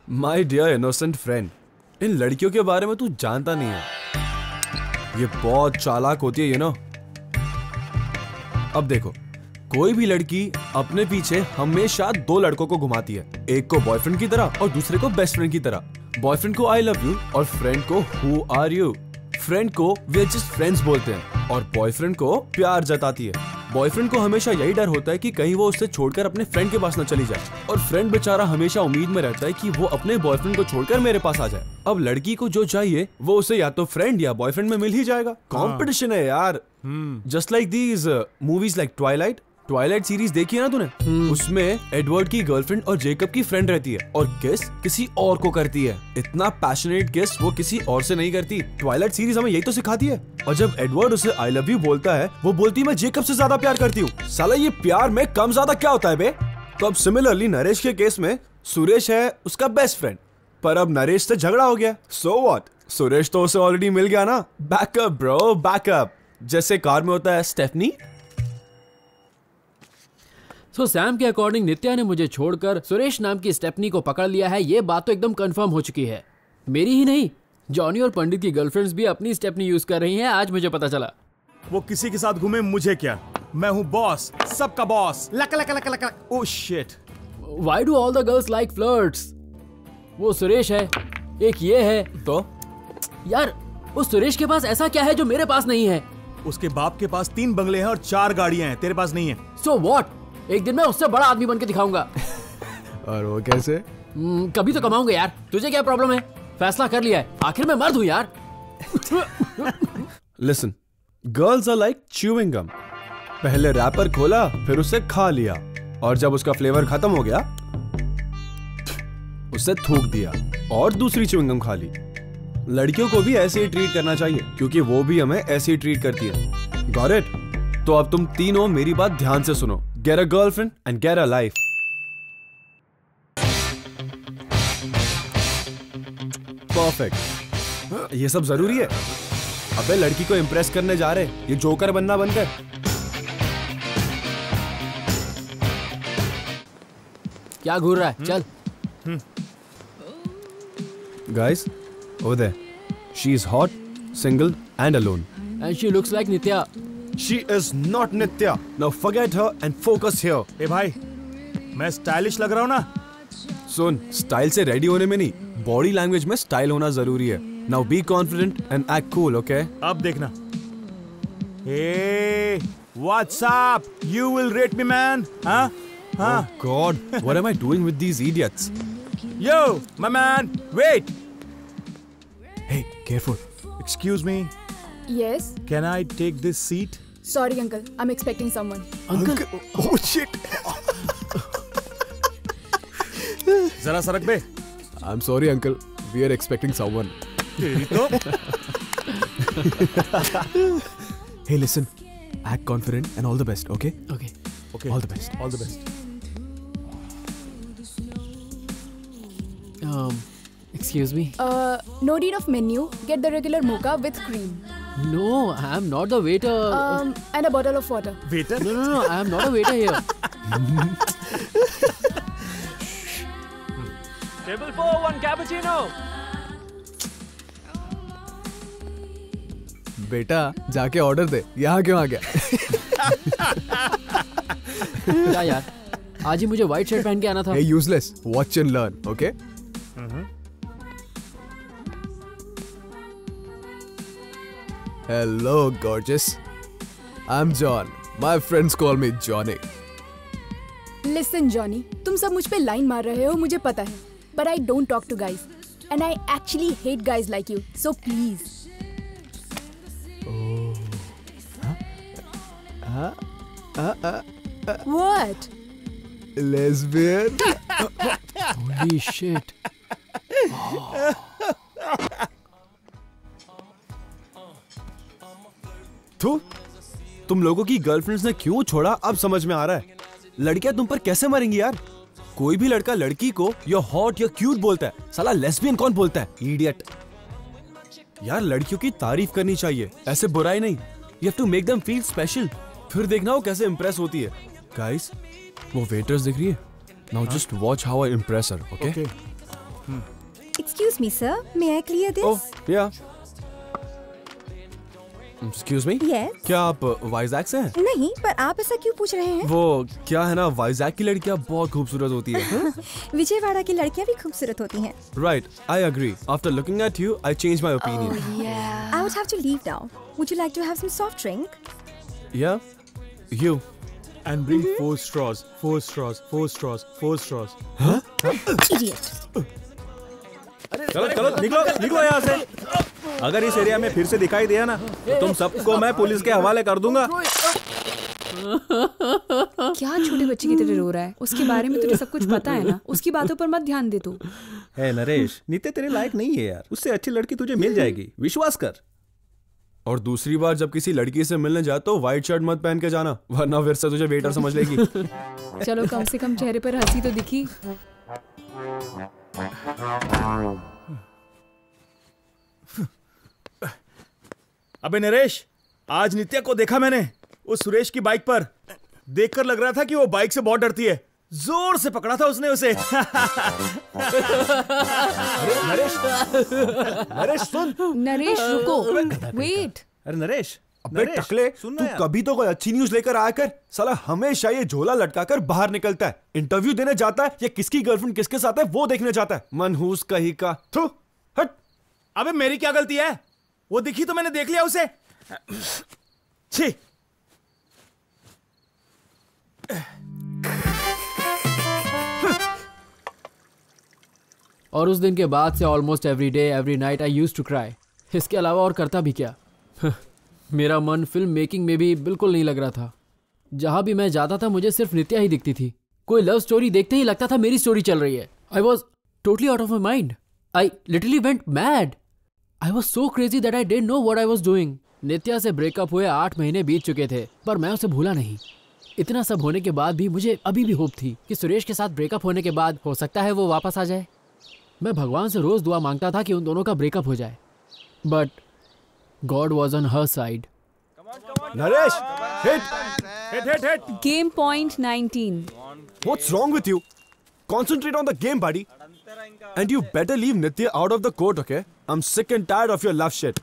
माय डियर इनोसेंट फ्रेंड, इन लड़कियों के बारे में तू जानता नहीं है। ये बहुत चालाक होती है, यू नो। अब देखो, कोई भी लड़की अपने पीछे हमेशा 2 लड़कों को घुमाती है, एक को बॉयफ्रेंड की तरह और दूसरे को बेस्ट फ्रेंड की तरह। बॉयफ्रेंड को आई लव यू और फ्रेंड को हु आर यू। फ्रेंड को वे जस्ट फ्रेंड्स बोलते हैं और बॉयफ्रेंड को प्यार जताती है। बॉयफ्रेंड को हमेशा यही डर होता है कि कहीं वो उससे छोड़कर अपने फ्रेंड के पास न चली जाए, और फ्रेंड बेचारा हमेशा उम्मीद में रहता है कि वो अपने बॉयफ्रेंड को छोड़कर मेरे पास आ जाए। अब लड़की को जो चाहिए वो उसे या तो फ्रेंड या बॉयफ्रेंड में मिल ही जाएगा। कंपटीशन है यार। Just like these movies like Twilight series देखी है ना तूने? उसमें एडवर्ड की गर्लफ्रेंड और जेकब की फ्रेंड रहती है और किस किसी और को करती है। इतना पैशनेट किस वो किसी और से नहीं करती। ट्वाइलाइट सीरीज हमें यही तो सिखाती है। और जब एडवर्ड उसे आई लव यू बोलता है, वो बोलती है मैं जेकब से ज्यादा प्यार करती हूँ। साला ये प्यार में कम ज्यादा क्या होता है बे? तो अब सिमिलरली नरेश के केस में सुरेश है उसका बेस्ट फ्रेंड, पर अब नरेश से झगड़ा हो गया। So what? सुरेश तो उसे ऑलरेडी मिल गया ना। Backup bro, backup. जैसे कार में होता है स्टेफनी। सो सैम के अकॉर्डिंग नित्या ने मुझे छोड़कर सुरेश नाम की स्टेफनी को पकड़ लिया है। ये बात तो एकदम कंफर्म हो चुकी है। मेरी ही नहीं, जॉनी और पंडित की गर्लफ्रेंड्स भी अपनी स्टेफनी यूज कर रही हैं, आज मुझे पता चला। वो किसी के साथ घूमे मुझे क्या, मैं हूँ बॉस, सबका boss. Luck luck luck luck luck. Oh shit. Why do all the girls like flirts? वो सुरेश है, एक ये है। तो यार उस सुरेश के पास ऐसा क्या है जो मेरे पास नहीं है? उसके बाप के पास 3 बंगले हैं और 4 गाड़ियां हैं, तेरे पास नहीं है। So what? एक दिन मैं उससे बड़ा आदमी बन के दिखाऊंगा। और वो कैसे? कभी तो कमाऊंगा यार, तुझे क्या प्रॉब्लम है? फैसला कर लिया है, आखिर मैं मर्द हूँ यार। Listen, girls are like chewing gum. पहले रैपर खोला, फिर उसे खा लिया, और जब उसका फ्लेवर खत्म हो गया उसे थूक दिया और दूसरी च्यूइंग गम खा ली। लड़कियों को भी ऐसे ही ट्रीट करना चाहिए, क्योंकि वो भी हमें ऐसे ही ट्रीट करती है। Got it? तो अब तुम तीनों मेरी बात ध्यान से सुनो। Get a girlfriend and get a life. Perfect. ये सब जरूरी है? अबे लड़की को इम्प्रेस करने जा रहे, ये जोकर बनना बंद कर। क्या घूर रहा है? चल। Guys, over there. She is hot, single and alone. And she looks like Nitya. She is not Nitya. Now forget her and focus here. ए भाई, मैं स्टाइलिश लग रहा हूँ ना? सुन, स्टाइल से रेडी होने में नहीं, बॉडी लैंग्वेज में स्टाइल होना जरूरी है। Now be confident and act cool, okay? अब देखना। Hey, what's up? You will rate me, man? हाँ? हाँ? Oh God, what am I doing with these idiots? Yo, my man, wait. Hey, careful. Excuse me. Yes. Can I take this seat? Sorry, uncle. I'm expecting someone. Uncle? Oh shit. जरा सरक बे। I'm sorry, uncle. We are expecting someone. तेरी तो। Hey, listen. Act confident and all the best, okay? Okay. Okay. All the best. All the best. Excuse me? No need of menu. Get the regular mocha with cream. No, I am not the waiter. And a bottle of water. Waiter? No, I am not a waiter here. Table 4, 1 cappuccino. बेटा जाके order दे, यहाँ क्यों आ गया? क्या यार, आज ही मुझे white shirt पहन के आना था। Hey, useless. Watch and learn, okay? Hello, gorgeous. I'm John. My friends call me Johnny. Listen, Johnny. तुम सब मुझ पे लाइन मार रहे हो, मुझे पता है. But I don't talk to guys. And I actually hate guys like you. So please. What? Lesbian? Holy shit. तो तुम लोगों की गर्लफ्रेंड्स ने क्यों छोड़ा अब समझ में आ रहा है। लड़कियां तुम पर कैसे मरेंगी यार। कोई भी लड़का लड़की को या हॉट या क्यूट बोलता है, साला लेस्बियन कौन बोलता है? इडियट। यार लड़कियों की तारीफ करनी चाहिए, ऐसे बुराई नहीं। You have to make them feel special. फिर देखना वो कैसे इंप्रेस होती है। गाइस, वो वेटर्स दिख रही है। Now just watch how I Impress her, okay? Excuse me, sir. May I clear this? ओह या एक्सक्यूज मी। Yes. क्या आप वाइजैक से हैं? नहीं, पर आप ऐसा क्यों पूछ रहे हैं? वो क्या है ना, वाइजैक की लड़कियां बहुत खूबसूरत होती है। विजयवाड़ा की लड़कियां भी खूबसूरत होती हैं। Right, I agree. After looking at you, I changed my opinion. Yeah. I would have to leave now. Would you like to have some soft drink? Yeah, you. And bring 4 straws. 4 straws. 4 straws. 4 straws. Huh? Idiot. चलो चलो निकलो निकलो यहाँ से। अगर इस area में फिर से दिखाई दिया ना तो तुम सबको मैं पुलिस के हवाले कर दूंगा। क्या छोटे बच्चे की तरह रो रहा है? उसके बारे में तुझे सब कुछ पता है ना? उसकी बातों पर मत ध्यान दे तू। है नरेश, नित्य तेरे लायक नहीं है यार। उससे अच्छी लड़की तुझे मिल जाएगी, विश्वास कर। और दूसरी बार जब किसी लड़की से मिलने जाए तो व्हाइट शर्ट मत पहन के जाना, वरना फिर से तुझे वेटर समझ लेगी। चलो कम से कम चेहरे पर हंसी तो दिखी। अबे नरेश, आज नित्या को देखा मैंने उस सुरेश की बाइक पर। देखकर लग रहा था कि वो बाइक से बहुत डरती है। जोर से पकड़ा था उसने उसे। नरेश, नरेश सुन। नरेश रुको, वेट। अरे नरेश, अबे टकले, तू कभी तो कोई अच्छी न्यूज लेकर आया कर। साला हमेशा ये झोला लटकाकर बाहर निकलता है। इंटरव्यू देने जाता है या किसकी गर्लफ्रेंड किसके साथ है वो देखने जाता है। मनहूस कहीं का। थू, हट। अबे मेरी क्या गलती है? वो दिखी तो मैंने देख लिया उसे। छी। और उस दिन के बाद से almost every day every night I used to cry. इसके अलावा और करता भी क्या। मेरा मन फिल्म मेकिंग में भी बिल्कुल नहीं लग रहा था। जहां भी मैं जाता था मुझे सिर्फ नित्या ही दिखती थी। कोई लव स्टोरी देखते ही लगता था मेरी स्टोरी चल रही है। I was totally out of my mind. I literally went mad. I was so crazy that I didn't know what I was doing. Nitya से ब्रेकअप हुए 8 महीने बीत चुके थे, पर मैं उसे भूला नहीं। इतना सब होने के बाद भी मुझे अभी भी होप थी कि सुरेश के साथ ब्रेकअप होने के बाद हो सकता है वो वापस आ जाए। मैं भगवान से रोज दुआ मांगता था कि उन दोनों का ब्रेकअप हो जाए, but God was on her side. Naresh, hit. Game point 19. What's wrong with you? Concentrate on the game, buddy. And you better leave Nitya out of the court, okay? I'm sick and tired of your love shit.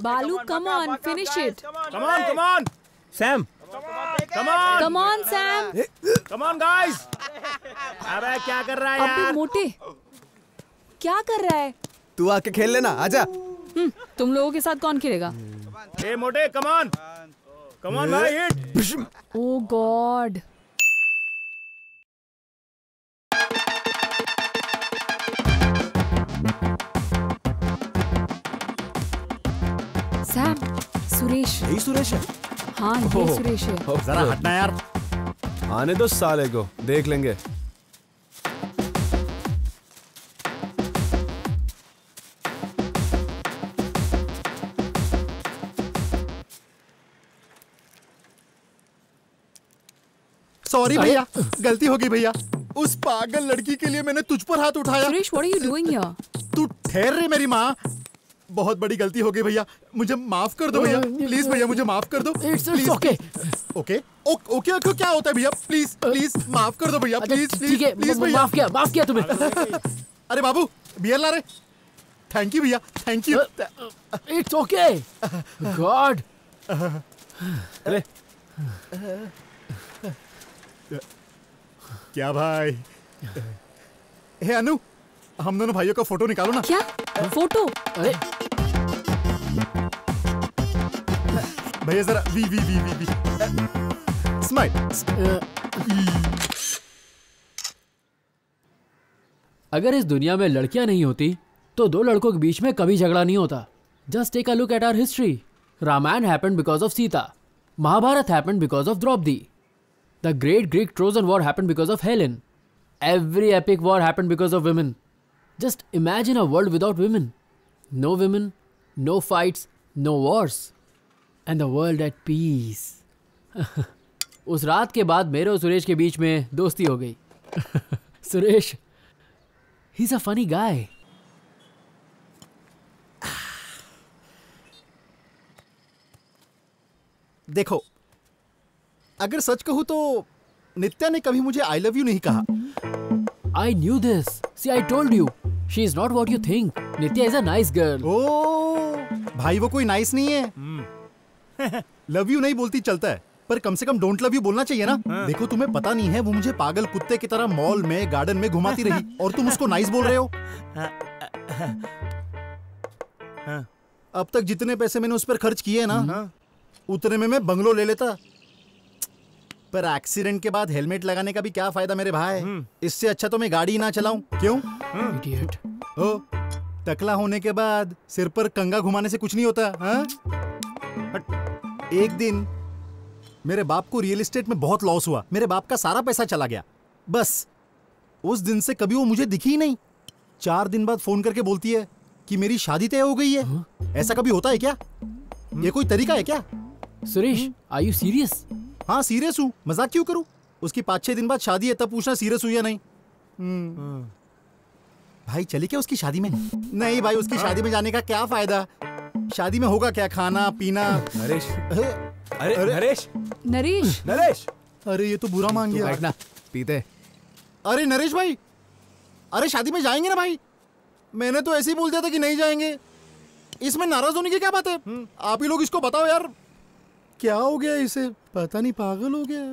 Balu, come on, finish it. Come on. Sam. Come on, Sam. Come on, guys. अबे क्या कर रहा है यार? अबे मोटे, क्या कर रहा है? तू आके खेल लेना, आजा। तुम लोगों के साथ कौन खेलेगा? ए मोटे, come on भाई, hit. Oh God. Sam, Suresh. यही सुरेश है? हाँ, ये सुरेश है। जरा हटना यार। आने दो साले को, देख लेंगे। सॉरी भैया, गलती हो गई भैया। उस पागल लड़की के लिए मैंने तुझ पर हाथ उठाया। Suresh, what are you doing here? तू ठहर रे मेरी माँ। बहुत बड़ी गलती हो गई भैया, मुझे माफ कर दो भैया। प्लीज भैया, मुझे माफ कर दो। It's okay. ओके क्या होता है भैया? प्लीज माफ कर दो भैया। प्लीज भैया। माफ किया तुम्हें। अरे बाबू, बियर ला रे। थैंक यू भैया, thank you. It's okay. God. अरे क्या भाई? हे अनु, हम दोनों भाइयों का फोटो निकालो ना। क्या फोटो? अरे भैया जरा वी स्माइल। अगर इस दुनिया में लड़कियां नहीं होती तो दो लड़कों के बीच में कभी झगड़ा नहीं होता। Just take a look at our history. Ramayana happened because of Sita. Mahabharata happened because of Draupadi. The great Greek Trojan War happened because of Helen. Every epic war happened because of women. Just imagine a world without women. No women, no fights, no wars. And the world at peace. उस रात के बाद मेरे और सुरेश के बीच में दोस्ती हो गई। Suresh, he's a funny guy. देखो, अगर सच कहूं तो नित्या ने कभी मुझे आई लव यू नहीं कहा। I knew this. See, I told you. She is not what you think. Nitya is a nice girl. भाई वो कोई नाइस नहीं है। लव यू नहीं बोलती चलता है, पर कम से कम डोंट लव यू बोलना चाहिए ना। देखो, तुम्हें पता नहीं है, वो मुझे पागल कुत्ते की तरह मॉल में गार्डन में घुमाती रही और तुम उसको नाइस बोल रहे हो। अब तक जितने पैसे मैंने उस पर खर्च किए ना, उतने में मैं बंगलो ले लेता। पर एक्सीडेंट के बाद हेलमेट लगाने का भी क्या फायदा मेरे भाई। इससे अच्छा तो मैं गाड़ी ही ना चलाऊं। क्यों? Idiot. टकला होने के बाद सिर पर कंगा घुमाने से कुछ नहीं होता। एक दिन मेरे बाप को रियल एस्टेट में बहुत लॉस हुआ। मेरे बाप का सारा पैसा चला गया। बस उस दिन से कभी वो मुझे दिखी ही नहीं। 4 दिन बाद फोन करके बोलती है कि मेरी शादी तय हो गई है। ऐसा कभी होता है क्या? ये कोई तरीका है क्या? Suresh, are you serious? हाँ, सीरियस हूँ। मजाक क्यों करूँ? उसकी 5-6 दिन बाद शादी है, तब पूछना सीरियस हुई या नहीं। भाई चले क्या उसकी शादी में? नहीं भाई, उसकी शादी में जाने का क्या फायदा? शादी में होगा क्या? खाना पीना। नरेश, नरेश, नरेश। अरे ये तो बुरा मान गया। बैठना, पीते। अरे नरेश भाई, अरे शादी में जाएंगे ना भाई? मैंने तो ऐसे ही बोल दिया था कि नहीं जाएंगे। इसमें नाराज होने की क्या बात है? आप ही लोग इसको बताओ यार, क्या हो गया इसे? पता नहीं, पागल हो गया।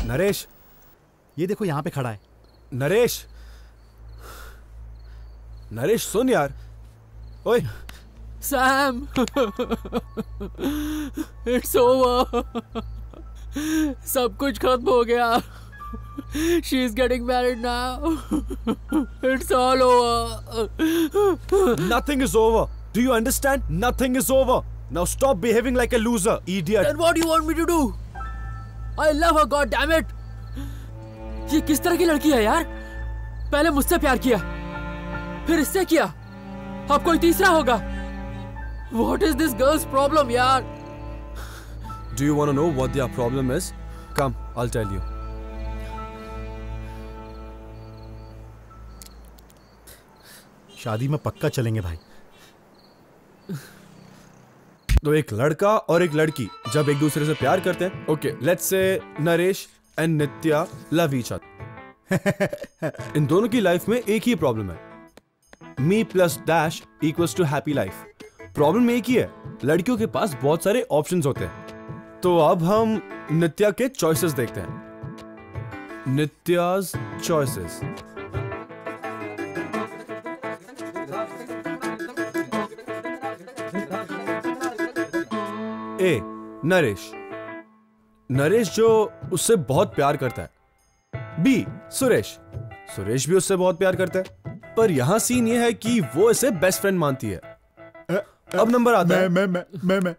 नरेश, ये देखो यहाँ पे खड़ा है। नरेश, सुन यार, ओए Sam, it's over. सब कुछ खत्म हो गया. She's getting married now. It's all over. Nothing is over. Do you understand? Nothing is over. Now stop behaving like a loser, idiot. Then what do you want me to do? I love her, God damn it. ये किस तरह की लड़की है यार? पहले मुझसे प्यार किया, फिर इससे किया, अब कोई तीसरा होगा. What is this girl's problem, yaar? Do you want to know what their problem is? Come, I'll tell you. शादी में पक्का चलेंगे भाई. तो एक लड़का और एक लड़की जब एक दूसरे से प्यार करते हैं, okay, let's say Naresh and Nitya love each other. इन दोनों की लाइफ में एक ही प्रॉब्लम है. Me plus dash equals to happy life. Problem एक ही है, लड़कियों के पास बहुत सारे ऑप्शंस होते हैं. तो अब हम नित्या के चॉइसेस देखते हैं. नित्याज चॉइसेस. ए, नरेश. नरेश जो उससे बहुत प्यार करता है. बी, सुरेश. सुरेश भी उससे बहुत प्यार करता है, पर यहां सीन ये है कि वो इसे बेस्ट फ्रेंड मानती है. अब नंबर आता है मैं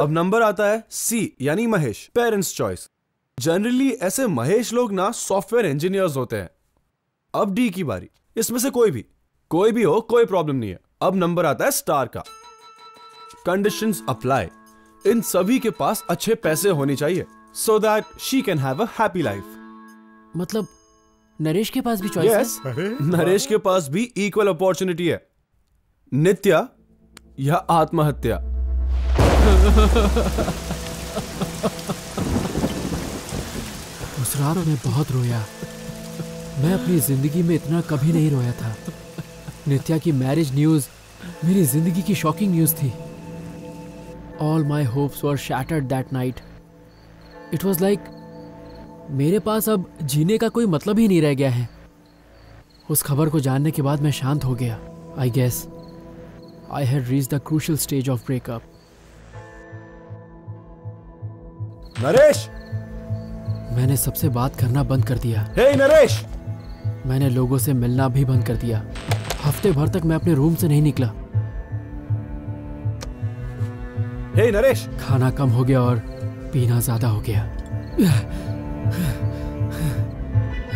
अब नंबर आता है सी यानी महेश, पेरेंट्स चॉइस. जनरली ऐसे महेश लोग ना सॉफ्टवेयर इंजीनियर्स होते हैं. अब डी की बारी. इसमें से कोई भी हो, कोई प्रॉब्लम नहीं है. अब नंबर आता है स्टार का. Conditions apply. इन सभी के पास अच्छे पैसे होने चाहिए so that she can have a happy life. मतलब नरेश के पास भी चॉइस है? नरेश के पास भी इक्वल अपॉर्चुनिटी है. नित्या या आत्महत्या. उस रात में बहुत रोया. मैं अपनी जिंदगी में इतना कभी नहीं रोया था. नित्या की मैरिज न्यूज मेरी जिंदगी की शॉकिंग न्यूज थी. All my hopes were shattered that night. It was like मेरे पास अब जीने का कोई मतलब ही नहीं रह गया है. उस खबर को जानने के बाद मैं शांत हो गया. I guess I had reached the crucial stage of breakup. Naresh! मैंने सबसे बात करना बंद कर दिया. Hey नरेश! मैंने लोगों से मिलना भी बंद कर दिया. हफ्ते भर तक मैं अपने रूम से नहीं निकला. Hey नरेश! खाना कम हो गया और पीना ज्यादा हो गया.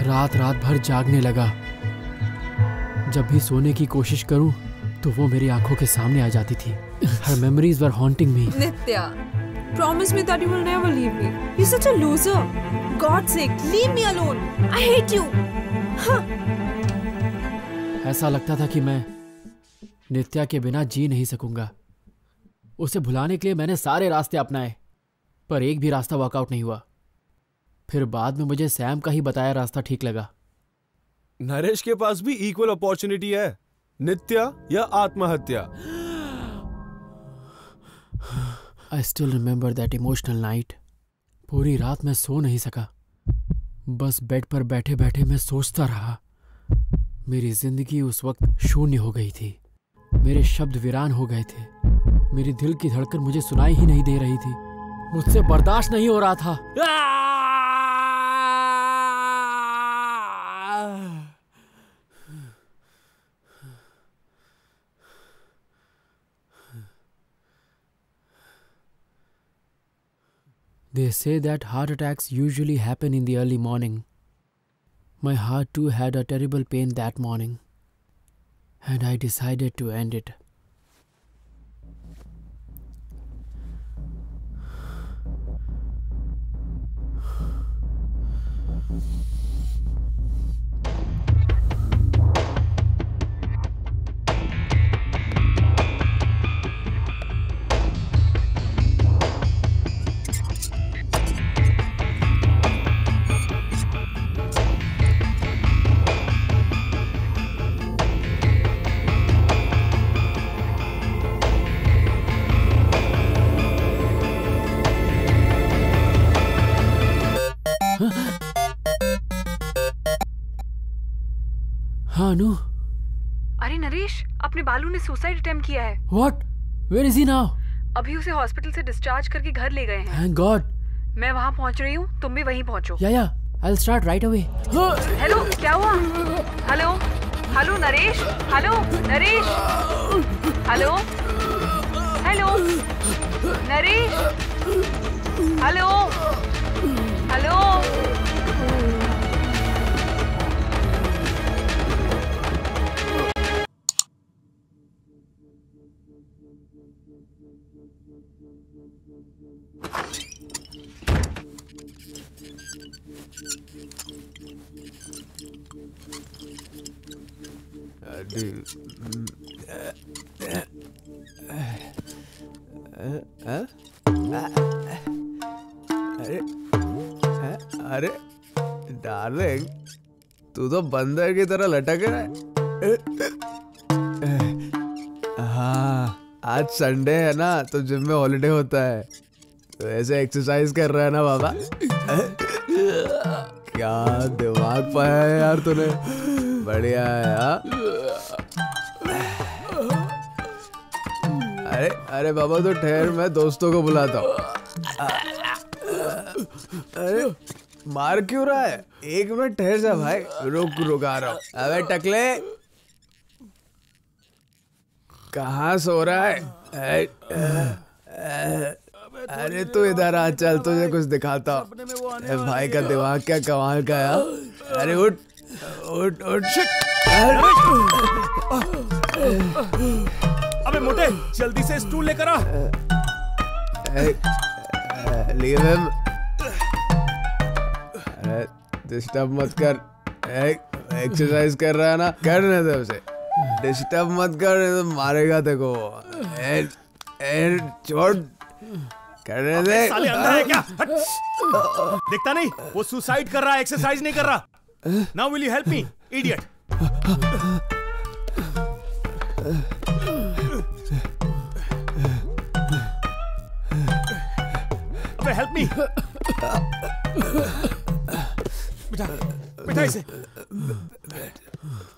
रात भर जागने लगा. जब भी सोने की कोशिश करूं तो वो मेरी आंखों के सामने आ जाती थी. Her memories were haunting me. Nitya, promise me that you will never leave me. You're such a loser. God's sake, leave me alone. I hate you. ऐसा लगता था कि मैं नित्या के बिना जी नहीं सकूंगा. उसे भुलाने के लिए मैंने सारे रास्ते अपनाए, पर एक भी रास्ता वर्कआउट नहीं हुआ. फिर बाद में मुझे सैम का ही बताया रास्ता ठीक लगा. नरेश के पास भी इक्वल अपॉर्चुनिटी है. नित्या या आत्महत्या. I still remember that emotional night. पूरी रात मैं सो नहीं सका. बस बेड पर बैठे बैठे मैं सोचता रहा. मेरी जिंदगी उस वक्त शून्य हो गई थी. मेरे शब्द वीरान हो गए थे. मेरी दिल की धड़कन मुझे सुनाई ही नहीं दे रही थी. मुझसे बर्दाश्त नहीं हो रहा था. They say that heart attacks usually happen in the early morning. My heart too had a terrible pain that morning, and I decided to end it. I अरे नरेश, अपने बालू ने सुसाइड अटेम्प्ट किया है। What? Where is he now? अभी उसे hospital से discharge करके घर ले गए हैं। Thank God. मैं वहाँ पहुँच रही हूँ, तुम भी वहीं पहुँचो। Yeah, I'll start right away. Hello, क्या हुआ? Hello, hello Naresh, hello Naresh, hello, hello Naresh, hello, hello. अरे डार्लिंग, तू तो बंदर की तरह लटक रहा है। हाँ, आज संडे है ना, तो जिम में हॉलिडे होता है, तो ऐसे एक्सरसाइज कर रहा है ना बाबा। क्या दिमाग पाया है यार तूने, बढ़िया है यार। अरे बाबा तो ठहर, मैं दोस्तों को बुलाता हूँ। अरे मार क्यों रहा है? एक मिनट ठहर जा भाई, रुक आ रहा हूँ। अबे टकले, कहाँ सो रहा है? अरे तू इधर आ, चल तुझे कुछ दिखाता हूँ। भाई का दिमाग क्या कमाल का यार। अरे उठ उठ उठ। अबे मोटे, जल्दी से स्टूल लेकर आ। Leave him. डिस्टर्ब मत कर, एक्सरसाइज कर रहा है ना, करने दे उसे। डिस्टर्ब मत कर, तो मारेगा देखो। छोड़, करने दे। साले अंदर है क्या? देखता नहीं, वो सुसाइड कर रहा है, एक्सरसाइज नहीं कर रहा। Now will you help me, idiot? अबे हेल्प मी। बिठा इसे।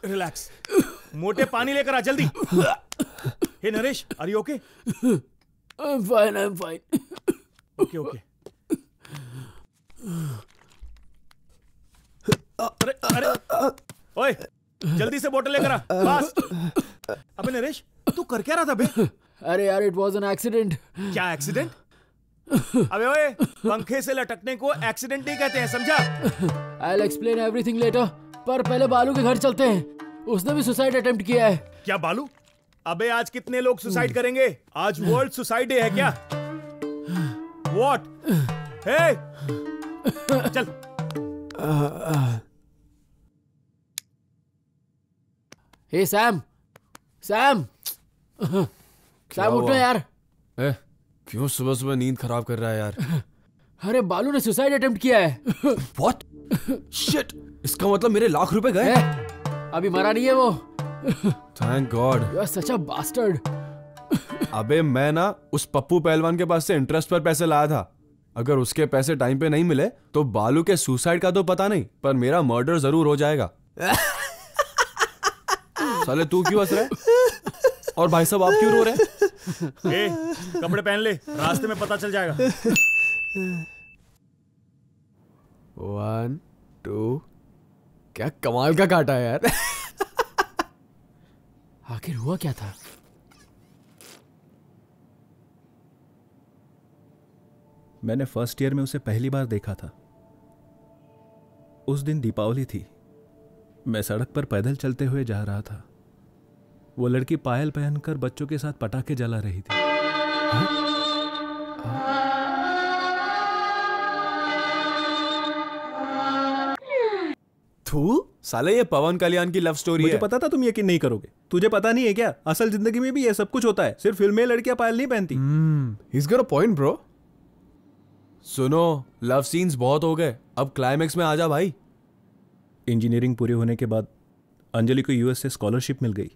रिलैक्स। मोटे पानी लेकर आ जल्दी। Hey Naresh, are you okay? I'm fine. Okay. अरे ओए, जल्दी से बोतल लेकर आ, बस। अबे नरेश, तू कर क्या रहा था बे? अरे यार, it was an accident. क्या एक्सीडेंट? अबे ओए, पंखे से लटकने को एक्सीडेंट नहीं कहते हैं, समझा? I'll explain everything later. पर पहले बालू के घर चलते हैं, उसने भी सुसाइड अटेम्प्ट किया है। क्या बालू? अबे आज कितने लोग सुसाइड करेंगे? आज वर्ल्ड सुसाइड डे है क्या? What? Hey! चल। Hey Sam! उठो यार। क्यों सुबह नींद खराब कर रहा है यार? अरे बालू ने सुसाइड अटेम्प्ट किया है। What? Shit! इसका मतलब मेरे ₹1,00,000 गए? अभी मरा नहीं है वो। Thank God. You are such a bastard. अबे मैं ना उस पप्पू पहलवान के पास से इंटरेस्ट पर पैसे लाया था। अगर उसके पैसे टाइम पे नहीं मिले तो बालू के सुसाइड का तो पता नहीं, पर मेरा मर्डर जरूर हो जाएगा। साले तू क्यों हंस रहा है? और भाई साहब आप क्यों रो रहे हैं? कपड़े पहन ले, रास्ते में पता चल जाएगा। 1 2। क्या कमाल का काटा है यार। आखिर हुआ क्या था? मैंने फर्स्ट ईयर में उसे पहली बार देखा था। उस दिन दीपावली थी। मैं सड़क पर पैदल चलते हुए जा रहा था। वो लड़की पायल पहनकर बच्चों के साथ पटाखे जला रही थी। तू साले, ये पवन कल्याण की लव स्टोरी है। मुझे पता था तुम यकीन नहीं करोगे। तुझे पता नहीं है क्या, असल जिंदगी में भी ये सब कुछ होता है। सिर्फ फिल्म में लड़कियां पायल नहीं पहनती। He's got a point, bro. सुनो, लव सीन्स बहुत हो गए, अब क्लाइमेक्स में आ जा भाई। इंजीनियरिंग पूरी होने के बाद अंजलि को यूएस से स्कॉलरशिप मिल गई।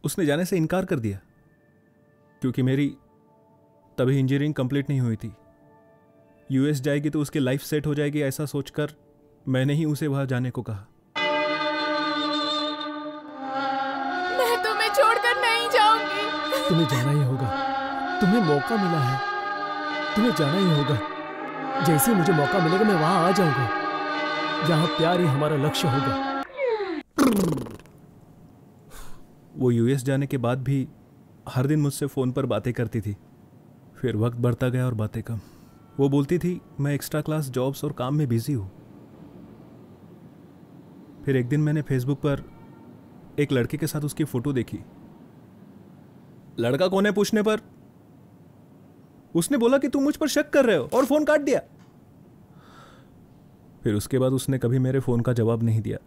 उसने जाने से इनकार कर दिया क्योंकि मेरी तभी इंजीनियरिंग कंप्लीट नहीं हुई थी। यूएस जाएगी तो उसकी लाइफ सेट हो जाएगी, ऐसा सोचकर मैंने ही उसे वहां जाने को कहा। तुम्हें जाना ही होगा, तुम्हें मौका मिला है, तुम्हें जाना ही होगा। जैसे ही मुझे मौका मिलेगा मैं वहां आ जाऊंगा, जहां प्यार ही हमारा लक्ष्य होगा। वो यूएस जाने के बाद भी हर दिन मुझसे फ़ोन पर बातें करती थी। फिर वक्त बढ़ता गया और बातें कम। वो बोलती थी मैं एक्स्ट्रा क्लास जॉब्स और काम में बिजी हूँ। फिर एक दिन मैंने फेसबुक पर एक लड़के के साथ उसकी फ़ोटो देखी। लड़का कौन है पूछने पर उसने बोला कि तुम मुझ पर शक कर रहे हो और फ़ोन काट दिया। फिर उसके बाद उसने कभी मेरे फ़ोन का जवाब नहीं दिया।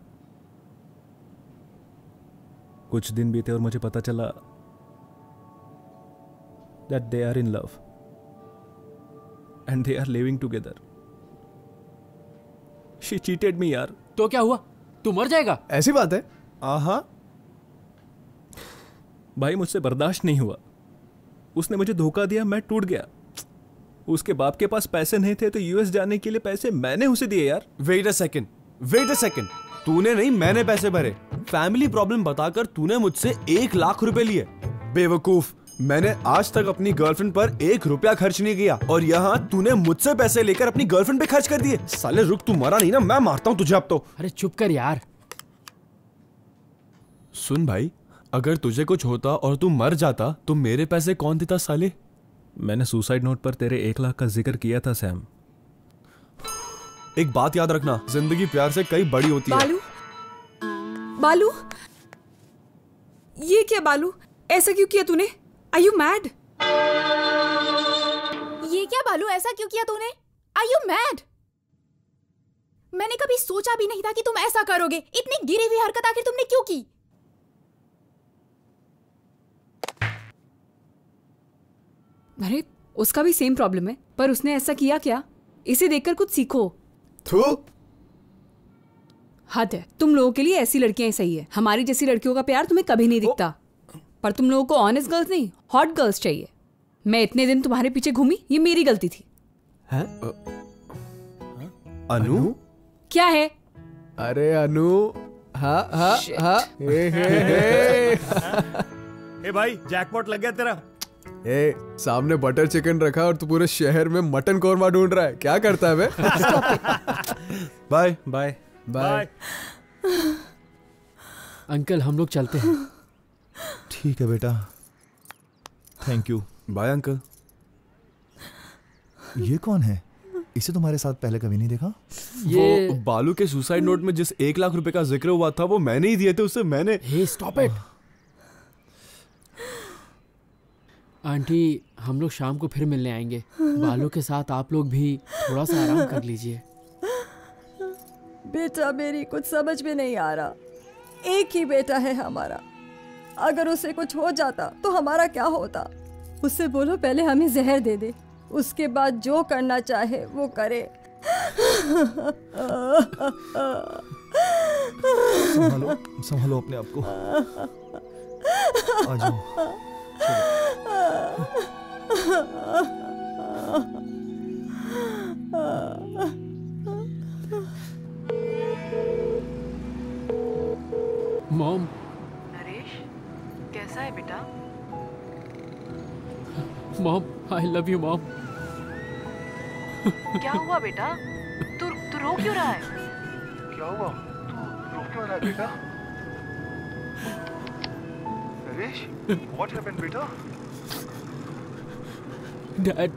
कुछ दिन बीते और मुझे पता चला that they are in love and they are living together. She cheated me यार। तो क्या हुआ, तू मर जाएगा? ऐसी बात है? आहा भाई मुझसे बर्दाश्त नहीं हुआ। उसने मुझे धोखा दिया, मैं टूट गया। उसके बाप के पास पैसे नहीं थे तो यूएस जाने के लिए पैसे मैंने उसे दिए यार। वेट अ सेकंड, तूने नहीं मैंने पैसे भरे। फैमिली प्रॉब्लम बताकर तूने मुझसे 1 लाख रुपए लिए। बेवकूफ, मैंने आज तक अपनी गर्लफ्रेंड पर 1 रुपया खर्च नहीं किया और यहाँ तूने मुझसे पैसे लेकर अपनी गर्लफ्रेंड पे खर्च कर दिए। साले रुक, तू मरा नहीं ना, मैं मारता हूँ तुझे अब तो। अरे चुप कर यार। सुन भाई, अगर तुझे कुछ होता और तू मर जाता तो मेरे पैसे कौन देता साले? मैंने सुसाइड नोट पर तेरे 1 लाख का जिक्र किया था सैम। एक बात याद रखना, जिंदगी प्यार से कई बड़ी होती है। बालू, ये क्या बालू, ऐसा क्यों किया तूने? Are you mad? ये क्या बालू, ऐसा क्यों किया तूने? Are you mad? मैंने कभी सोचा भी नहीं था कि तुम ऐसा करोगे। इतनी गिरी हुई हरकत आखिर तुमने क्यों की? अरे उसका भी सेम प्रॉब्लम है, पर उसने ऐसा किया क्या? इसे देखकर कुछ सीखो। हद है, तुम लोगों के लिए ऐसी लड़कियां ही सही है। हमारी जैसी लड़कियों का प्यार तुम्हें कभी नहीं दिखता। पर तुम लोगों को ऑनेस्ट गर्ल्स नहीं, हॉट गर्ल्स चाहिए। मैं इतने दिन तुम्हारे पीछे घूमी, ये मेरी गलती थी। हैं? अनु? क्या है? अरे अनु, हाँ हाँ हाँ, ए भाई, जैकपॉट लग गया तेरा। ए, सामने बटर चिकन रखा और तू पूरे शहर में मटन कोरमा ढूंढ रहा है, क्या करता है बे? Bye bye bye. अंकल हम लोग चलते हैं। ठीक है बेटा, थैंक यू। Bye uncle. ये कौन है? इसे तुम्हारे साथ पहले कभी नहीं देखा। वो बालू के सुसाइड नोट में जिस 1 लाख रुपए का जिक्र हुआ था वो मैंने ही दिए थे उसे। मैंने। हे स्टॉप इट। आंटी, हम लोग शाम को फिर मिलने आएंगे। बालू के साथ आप लोग भी थोड़ा सा आराम कर लीजिए। बेटा मेरी कुछ समझ में नहीं आ रहा। एक ही बेटा है हमारा, अगर उसे कुछ हो जाता तो हमारा क्या होता? उससे बोलो पहले हमें जहर दे दे, उसके बाद जो करना चाहे वो करे। संभालो अपने आप को। आ जाओ। मॉम। नरेश, कैसा है बेटा? Mom, I love you mom. क्या हुआ बेटा? तू रो क्यों रहा है? क्या हुआ? तू रो क्यों रहा है बेटा? नरेश, what happened बेटा? Dad,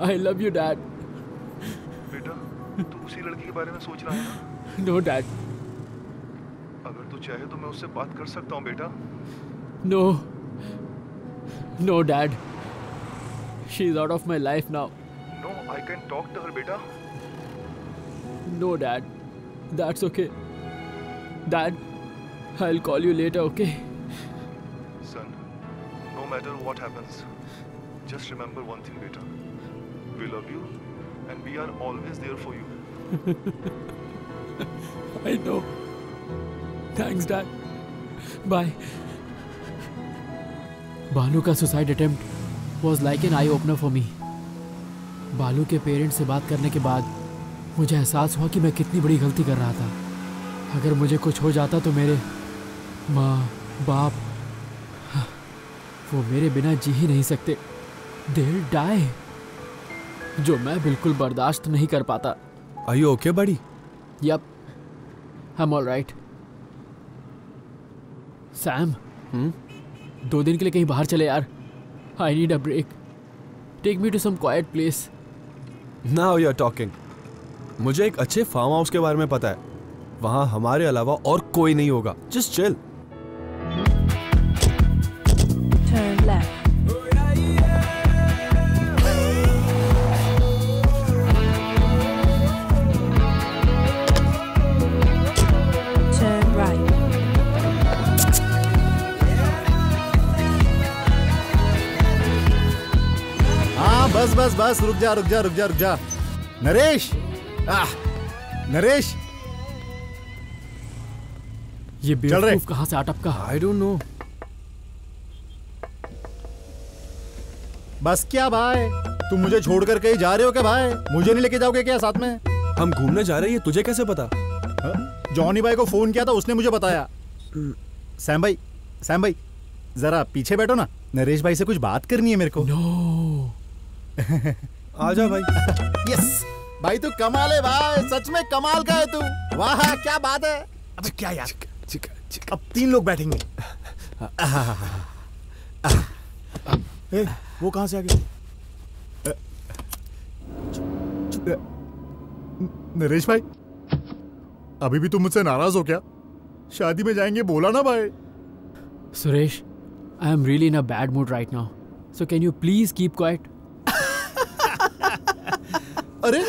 I love you dad. बेटा, तू उसी लड़की के बारे में सोच रहा है ना? No dad. अगर तू चाहे तो मैं उससे बात कर सकता हूँ बेटा। No no dad, she is out of my life now. No, I can talk to her बेटा। No dad, that's okay. Dad, I'll call you later, okay? Son, no matter what happens, just remember one thing बेटा, we love you and we are always there for you. I know. Thanks dad. Bye. बालू का suicide attempt was like an eye opener for me. बालू के parents से बात करने के बाद मुझे एहसास हुआ कि मैं कितनी बड़ी गलती कर रहा था। अगर मुझे कुछ हो जाता तो मेरे माँ, बाप, वो मेरे बिना जी ही नहीं सकते। They'll die, जो मैं बिल्कुल बर्दाश्त नहीं कर पाता। Are you okay, buddy? Yup, I'm all right. Sam, 2 दिन के लिए कहीं बाहर चले यार। I need a break. Take me to some quiet place. Now you're talking. मुझे एक अच्छे फार्म हाउस के बारे में पता है। वहां हमारे अलावा और कोई नहीं होगा। Just chill. Turn left. Turn right. हाँ बस बस बस, रुक जा रुक जा रुक जा रुक जा। नरेश, नरेश, ये बेवकूफ कहाँ से अटपका? I don't know. बस क्या भाई, तुम मुझे छोड़कर कहीं जा रहे हो क्या भाई? मुझे नहीं लेके जाओगे क्या साथ में? हम घूमने जा रहे हैं, तुझे कैसे पता? जॉनी भाई को फोन किया था, उसने मुझे बताया। सैम भाई जरा पीछे बैठो ना, नरेश भाई से कुछ बात करनी है मेरे को। नो। आजा भाई। यस भाई, तू कमाल है भाई, सच में कमाल का है तू। वाह क्या बात है। अबे क्या यार, अब 3 लोग बैठेंगे। वो कहां से आ गया? नरेश भाई, अभी भी तुम मुझसे नाराज हो क्या? शादी में जाएंगे बोला ना भाई। Suresh, I am really in a bad mood right now. So can you please keep quiet? अरे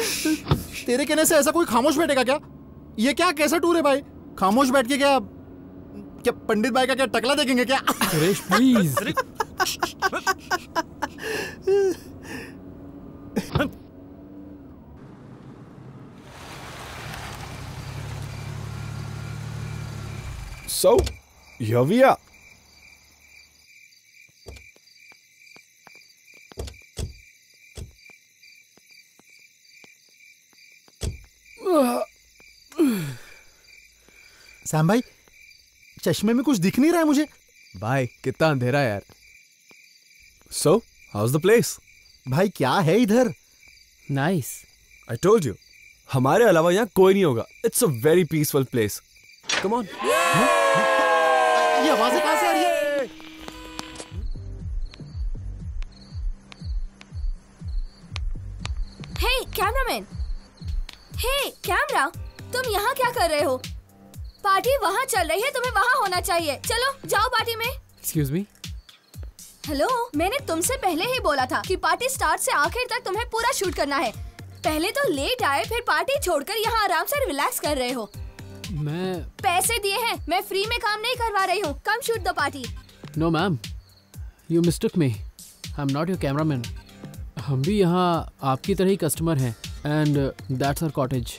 तेरे कहने से ऐसा कोई खामोश बैठेगा क्या? ये क्या कैसा टूर है भाई? खामोश बैठ के क्या पंडित भाई का क्या टकला देखेंगे क्या? Suresh please. So, here we are. Sam भाई, चश्मे में कुछ दिख नहीं रहा है मुझे। भाई कितना अंधेरा है यार। So, how's the place? भाई क्या है इधर? Nice. I told you. हमारे अलावा यहाँ कोई नहीं होगा। It's a very peaceful place. Come on. ये आवाजें कहाँ से आ रही है? Hey, cameraman. Hey, camera. तुम यहाँ क्या कर रहे हो? पार्टी वहाँ चल रही है, तुम्हें वहाँ होना चाहिए। चलो जाओ पार्टी में। Excuse me. हेलो, मैंने तुमसे पहले ही बोला था कि पार्टी स्टार्ट से आखिर तक तुम्हें पूरा शूट करना है। पहले तो लेट आए, फिर पार्टी छोड़कर यहाँ आराम से रिलैक्स कर रहे हो। मैं पैसे दिए हैं, मैं फ्री में काम नहीं करवा रही हूँ। Come shoot the party. No ma'am, you mistook me. I'm not your cameraman. हम भी यहाँ आपकी तरह ही कस्टमर हैं and that's our cottage.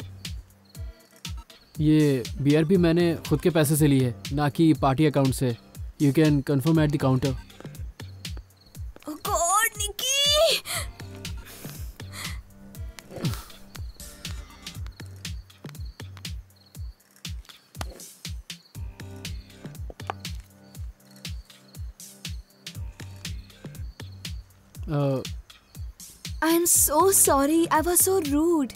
ये बियर भी मैंने खुद के पैसे से ली है, ना कि पार्टी अकाउंट से। You can confirm at the counter. Oh God, Nikki! I'm so sorry. I was so rude.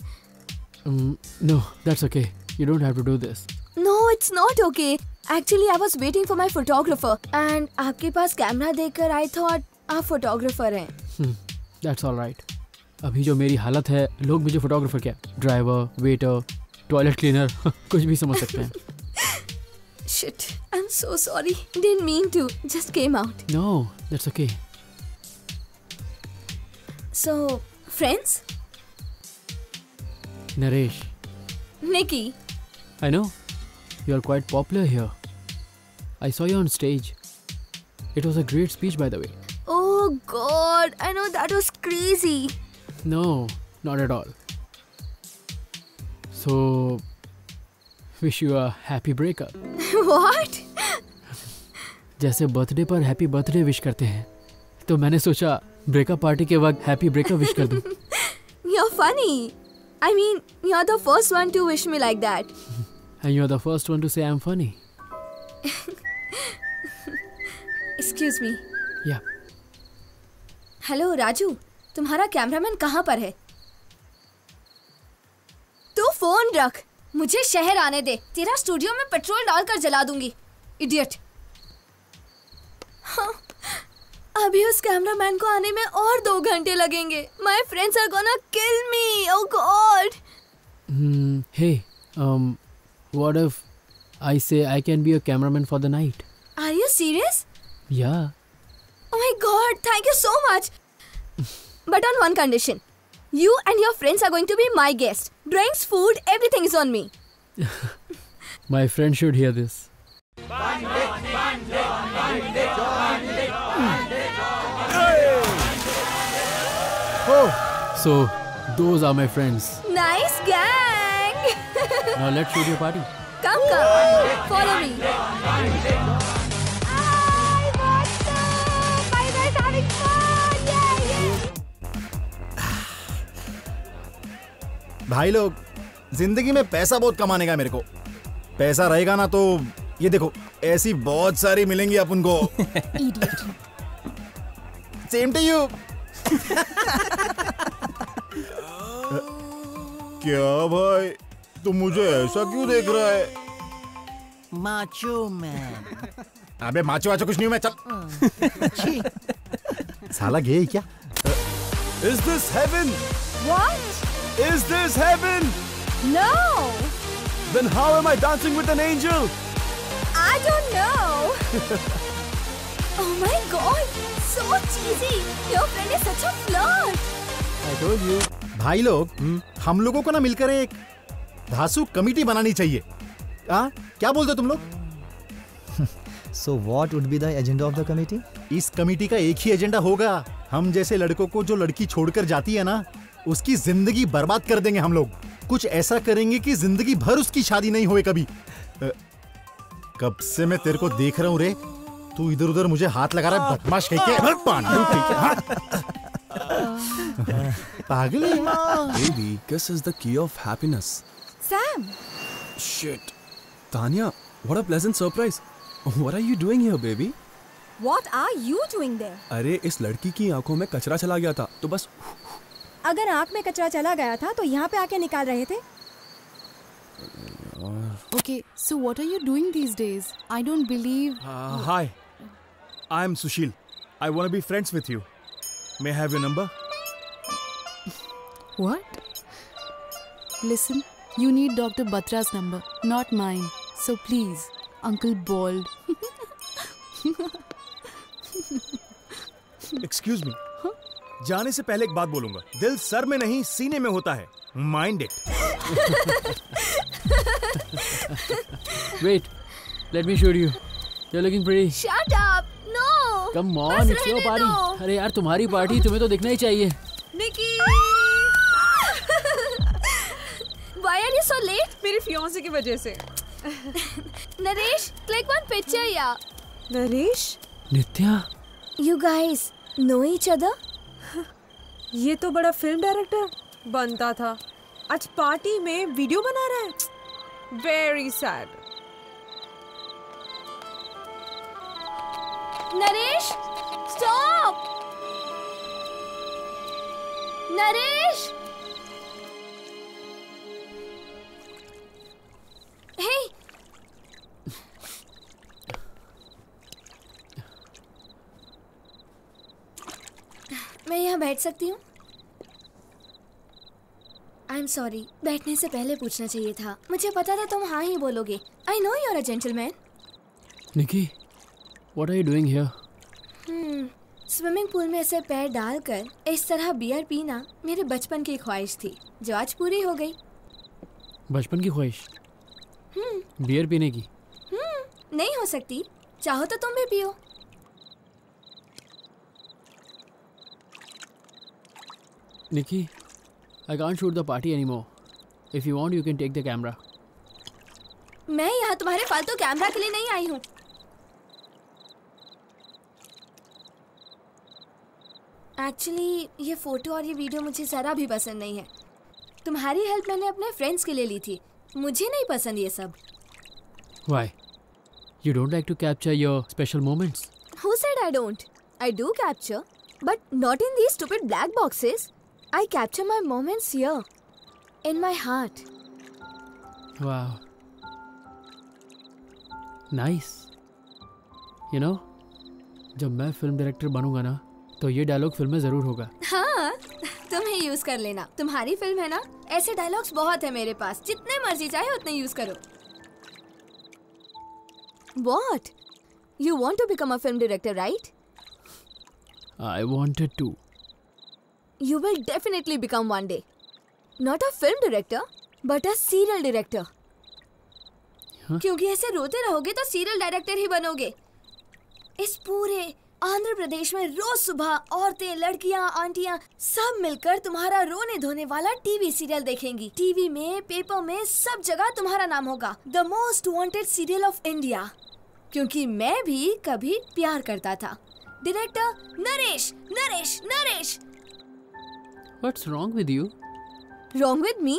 No, that's okay. You don't have to do this. No, it's not okay. Actually, I was waiting for my photographer, and आपके पास camera देखकर I thought आप photographer हैं. That's all right. अभी जो मेरी हालत है, लोग मुझे फोटोग्राफर क्या, ड्राइवर, वेटर, टॉयलेट क्लीनर, कुछ भी समझ सकते हैं. Shit, I'm so sorry. Didn't mean to. Just came out. No, that's okay. So, friends? Naresh. Nikki. I know. You are quite popular here. I saw you on stage. It was a great speech, by the way. Oh God, I know that was crazy. No, not at all. So, wish you a happy breakup. What? जैसे birthday पर happy birthday wish करते हैं, तो मैंने सोचा breakup party के वक्त happy breakup wish कर दूं. You're funny. I mean, you're the first one to wish me like that. And you're the first one to say I'm funny. Excuse me. Yeah. Hello Raju, तुम्हारा cameraman कहाँ पर है? तू phone रख, मुझे शहर आने दे। तेरा स्टूडियो में पेट्रोल डालकर जला दूंगी, इडियट। हाँ, अभी उस कैमरामैन को आने में और 2 घंटे लगेंगे। My friends are gonna kill me, oh god. Hey, what if I say I can be a cameraman for the night? Are you serious? Yeah. Oh my god, thank you so much. But on one condition. You and your friends are going to be my guests. Drinks, food, everything is on me. My friend should hear this. So, those are my friends. Nice gang. Now let's shoot your party. Come, follow me. Hi, what's up? Are you guys having fun? Yeah. भाई लोग, जिंदगी में पैसा बहुत कमाने का मेरे को। पैसा रहेगा ना तो ये देखो ऐसी बहुत सारी मिलेंगी अपन को। Same to you. क्या भाई, तुम मुझे ऐसा क्यों देख रहा है? Macho man. अबे माचो वाचो कुछ नहीं हूं मैं, चल। साला गे है क्या? Is this heaven? What? Is this heaven? No. Then how am I dancing with an angel? I don't know. Oh my god, so cheesy. Your friend is such a flirt. I told you. भाई लोग, हम लोगों को ना मिलकर एक धासु committee बनानी चाहिए। क्या बोलते हो तुम लोग? So what would be the agenda of the committee? इस कमेटी का एक ही एजेंडा होगा। हम जैसे लड़कों को जो लड़की छोड़कर जाती है ना, उसकी जिंदगी बर्बाद कर देंगे हम लोग। कुछ ऐसा करेंगे कि जिंदगी भर उसकी शादी नहीं होए कभी। कब से मैं तेरे को देख रहा हूँ रे, तू इधर उधर मुझे हाथ लगा रहा है, बदमाश कह के। पागल है। Baby, kiss is the key of happiness. Sam. Shit. Tanya, what a pleasant surprise. What are you doing here, baby? What are you doing there? अरे इस लड़की की आंखों में कचरा चला गया था, तो बस। अगर आंख में कचरा चला गया था तो यहाँ पे आके निकाल रहे थे। Okay, so what are you doing these days? I don't believe. Hi, I'm Sushil. I want to be friends with you. May I have your number? What? Listen, you need Dr. Batra's number, not mine. So please, Uncle Bald. Excuse me. जाने से पहले एक बात बोलूंगा। दिल sir में नहीं सीने में होता है। Mind it. Wait, let me shoot you. You're looking pretty. Shut up. No. Come on, it's your party. अरे यार तुम्हारी पार्टी, तुम्हें तो दिखना ही चाहिए। निकी। Why are you so late? मेरे फियांसे की वजह से। नरेश, click one picture या। नरेश? नित्या? You guys know each other? ये तो बड़ा फिल्म डायरेक्टर बनता था, आज पार्टी में वीडियो बना रहा है। Very sad. Naresh, stop! Naresh! Hey! मैं यहाँ बैठ सकती हूँ? I'm sorry, बैठने से पहले पूछना चाहिए था। मुझे पता था तुम हाँ ही बोलोगे। I know you're a gentleman. Nikki, what are you doing here? Swimming pool में ऐसे पैर डालकर इस तरह बियर पीना मेरे बचपन की ख्वाहिश थी, जो आज पूरी हो गई। बचपन की ख्वाहिश? बियर पीने की? नहीं हो सकती, चाहो तो तुम भी पियो। Nikki, I can't shoot the party anymore. If you want, you can take the camera. मैं यहाँ तुम्हारे फालतू कैमरा के लिए नहीं आई हूँ। एक्चुअली ये फोटो और ये वीडियो मुझे ज़रा भी पसंद नहीं है। तुम्हारी हेल्प मैंने अपने फ्रेंड्स के लिए ली थी, मुझे नहीं पसंद ये सब। Why? You don't like to capture your special moments? Who said I don't? I do capture. But not in these stupid black boxes. I capture my moments here, in my heart. Wow. Nice. You know, जब मैं film director बनूंगा ना, तो ये dialogue film में जरूर होगा. हाँ, तुम ही यूज कर लेना. तुम्हारी फिल्म है ना, ऐसे डायलॉग्स बहुत है मेरे पास. जितने मर्जी चाहे उतने यूज करो. What? You want to become a film director, right? I wanted to. You will definitely become one day. Not a film director, but a serial director. Huh? क्योंकि ऐसे रोते रहोगे तो सीरियल डायरेक्टर ही बनोगे. इस पूरे आंध्र प्रदेश में रोज सुबह औरतें, लड़कियां, आंटियां सब मिलकर तुम्हारा रोने धोने वाला टीवी सीरियल देखेंगी. टीवी में, पेपर में, सब जगह तुम्हारा नाम होगा. The most wanted serial of India. क्योंकि मैं भी कभी प्यार करता था. Director Naresh, Naresh, Naresh. What's wrong with you? Wrong with me?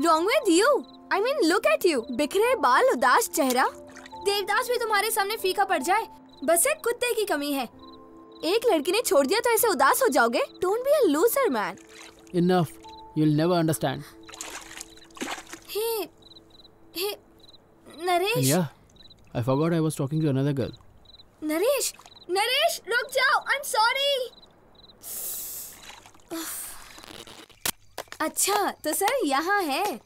Wrong with you? I mean, look at you. बिखरे बाल, उदास चेहरा. देवदास भी तुम्हारे सामने फीका पड़ जाए. बस एक कुत्ते की कमी है. एक लड़की ने छोड़ दिया तो ऐसे उदास हो जाओगे? Don't be a loser, man. Enough. You'll never understand. Hey, Naresh. Yeah, I forgot I was talking to another girl. Naresh, Naresh, रुक जाओ. I'm sorry. अच्छा, तो सर यहाँ है.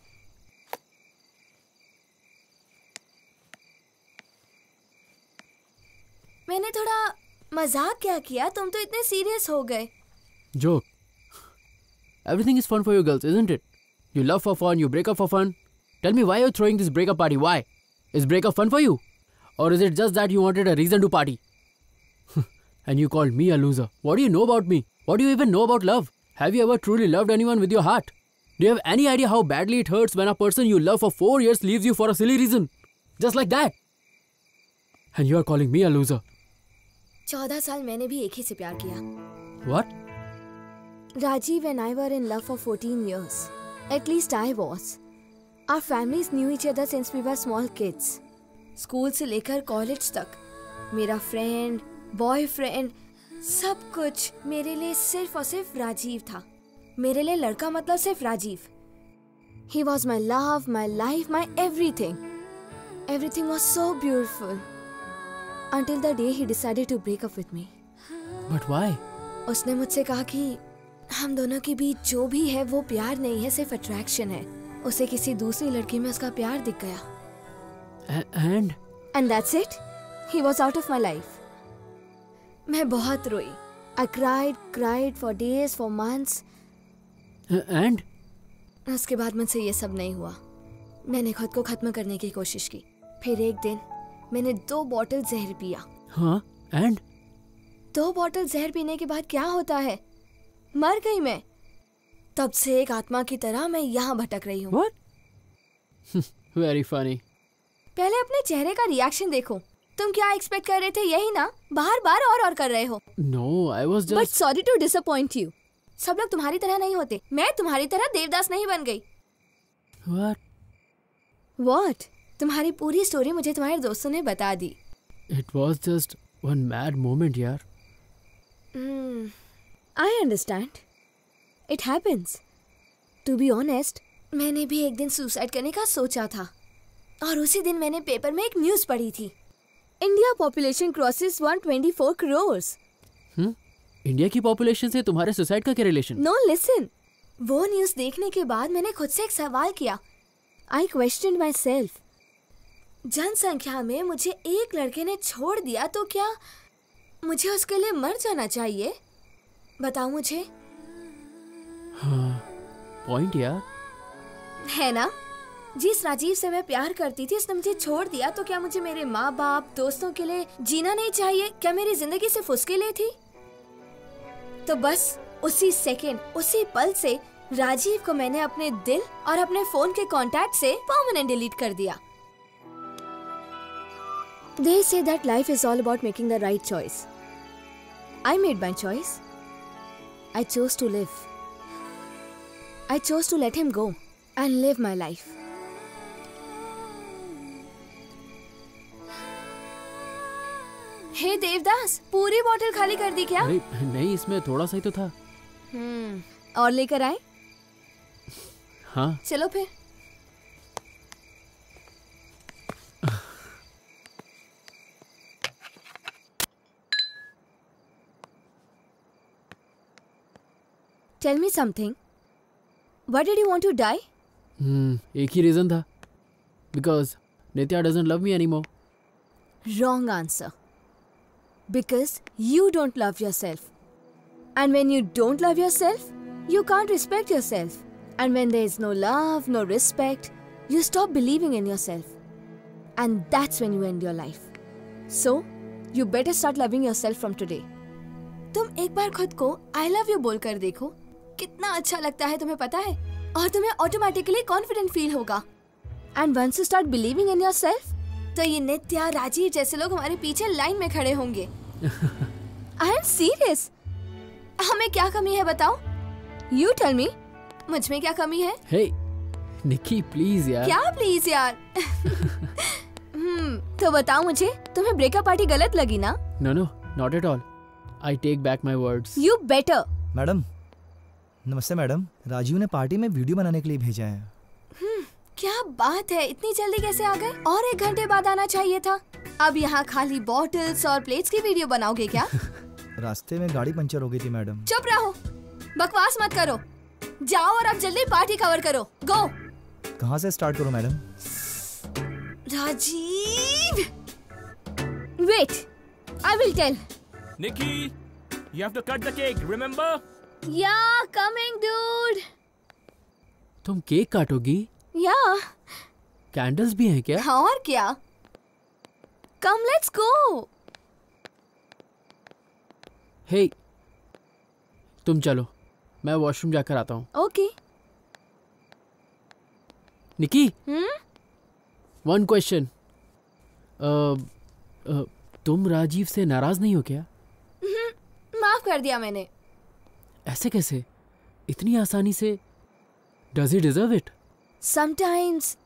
मैंने थोड़ा मजाक क्या किया, तुम तो इतने सीरियस हो गए. Joke. Everything is fun for you girls, isn't it? You love for fun, you break up for fun. Tell me why you're throwing this breakup party. Why? Is breakup fun for you? Or is it just that you wanted a reason to party? And you called me a loser. What do you know about me? What do you even know about love? Have you ever truly loved anyone with your heart? Do you have any idea how badly it hurts when a person you love for 4 years leaves you for a silly reason? Just like that. And you are calling me a loser. 14 साल मैंने भी एक ही से प्यार किया. What? Rajiv and I were in love for 14 years. At least I was. Our families knew each other since we were small kids. School से लेकर college तक. मेरा फ्रेंड, बॉयफ्रेंड, सब कुछ मेरे लिए सिर्फ और सिर्फ राजीव था. मेरे लिए लड़का मतलब सिर्फ Rajiv. He was my love, my life, my everything. Everything was so beautiful. Until the day he decided to break up with me. But why? उसने मुझसे कहा कि हम दोनों के बीच जो भी है वो प्यार नहीं है, सिर्फ अट्रैक्शन है. उसे किसी दूसरी लड़की में उसका प्यार दिख गया. And that's it. He was out of my life. मैं बहुत रोई. I cried for days, for months. And? उसके बाद मुझसे ये सब नहीं हुआ. मैंने खुद को खत्म करने की कोशिश की. फिर एक दिन मैंने 2 बॉटल जहर पिया. हाँ? And? 2 बॉटल जहर पीने के बाद क्या होता है? मर गई मैं. तब से एक आत्मा की तरह मैं यहाँ भटक रही हूँ. What? Very funny. पहले अपने चेहरे का रिएक्शन देखो. तुम क्या एक्सपेक्ट कर रहे थे? यही ना? बार बार और कर रहे हो. No, I was just. But sorry to disappoint you. सब लोग तुम्हारी तरह नहीं होते. मैं तुम्हारी तरह देवदास नहीं बन गई. What? What? तुम्हारी पूरी स्टोरी मुझे तुम्हारे दोस्तों ने बता दी. It was just one mad moment, यार. I understand. It happens. To be honest, मैंने भी एक दिन सुसाइड करने का सोचा था. और उसी दिन मैंने पेपर में एक न्यूज़ पढ़ी थी. India population crosses 124 crores. India की पॉपुलेशन से तुम्हारे सुसाइड का क्या रिलेशन? No, listen. वो न्यूज़ देखने के बाद मैंने खुद से एक सवाल किया. I questioned myself. जनसंख्या में मुझे एक लड़के ने छोड़ दिया तो क्या मुझे उसके लिए मर जाना चाहिए? बताओ मुझे. हाँ, पॉइंट यार. है ना? जिस राजीव से मैं प्यार करती थी उसने मुझे छोड़ दिया तो क्या मुझे मेरे माँ बाप, दोस्तों के लिए जीना नहीं चाहिए? क्या मेरी जिंदगी सिर्फ उसके लिए थी? तो बस उसी सेकंड, उसी पल से राजीव को मैंने अपने दिल और अपने फोन के कांटेक्ट से परमानेंट डिलीट कर दिया. They say that life is all about making the right choice. I made my choice. I chose to live. I chose to let him go and live my life. हे देवदास, पूरी बोतल खाली कर दी क्या? अरे नहीं, इसमें थोड़ा सा ही तो था। और लेकर आए? हाँ। चलो फिर। Tell me something. Why did you want to die? एक ही रीजन था, because Nitya doesn't love me anymore. Wrong answer. Because you don't love yourself. And when you don't love yourself, you can't respect yourself. And when there is no love, no respect, you stop believing in yourself. And that's when you end your life. So, you better start loving yourself from today. तुम एक बार खुद को I love you बोल कर देखो, कितना अच्छा लगता है तुम्हें पता है? और तुम्हें ऑटोमेटिकली कॉन्फिडेंट फील होगा। And once you start believing in yourself, तो ये नित्या, राजीव जैसे लोग हमारे पीछे लाइन में खड़े होंगे। I am serious. हमें क्या कमी है बताओ? यू टेल मी, मुझ में क्या कमी है? हे निकी प्लीज यार। क्या प्लीज यार? तो बताओ मुझे, तुम्हें ब्रेकअप पार्टी गलत लगी ना? No no, not at all. I take back my words. You better. Madam नमस्ते मैडम, राजीव ने पार्टी में वीडियो बनाने के लिए भेजा है। क्या बात है, इतनी जल्दी कैसे आ गए? और 1 घंटे बाद आना चाहिए था। अब यहाँ खाली बॉटल्स और प्लेट्स की वीडियो बनाओगे क्या? रास्ते में गाड़ी पंचर हो गई थी मैडम। चुप रहो, बकवास मत करो। जाओ और अब जल्दी पार्टी कवर करो। गो। कहाँ से स्टार्ट करूँ madam? Rajiv, wait, I will tell. Nikki, you have to cut the cake, remember? Yeah, coming, dude. तुम केक काटोगी? Yeah. कैंडल्स भी हैं क्या? और क्या? Come, let's go. Hey, तुम चलो, मैं वॉशरूम जाकर आता हूँ। Okay. निकी, वन क्वेश्चन। तुम राजीव से नाराज नहीं हो क्या? माफ कर दिया मैंने। ऐसे कैसे? इतनी आसानी से? Does he deserve it? Sometimes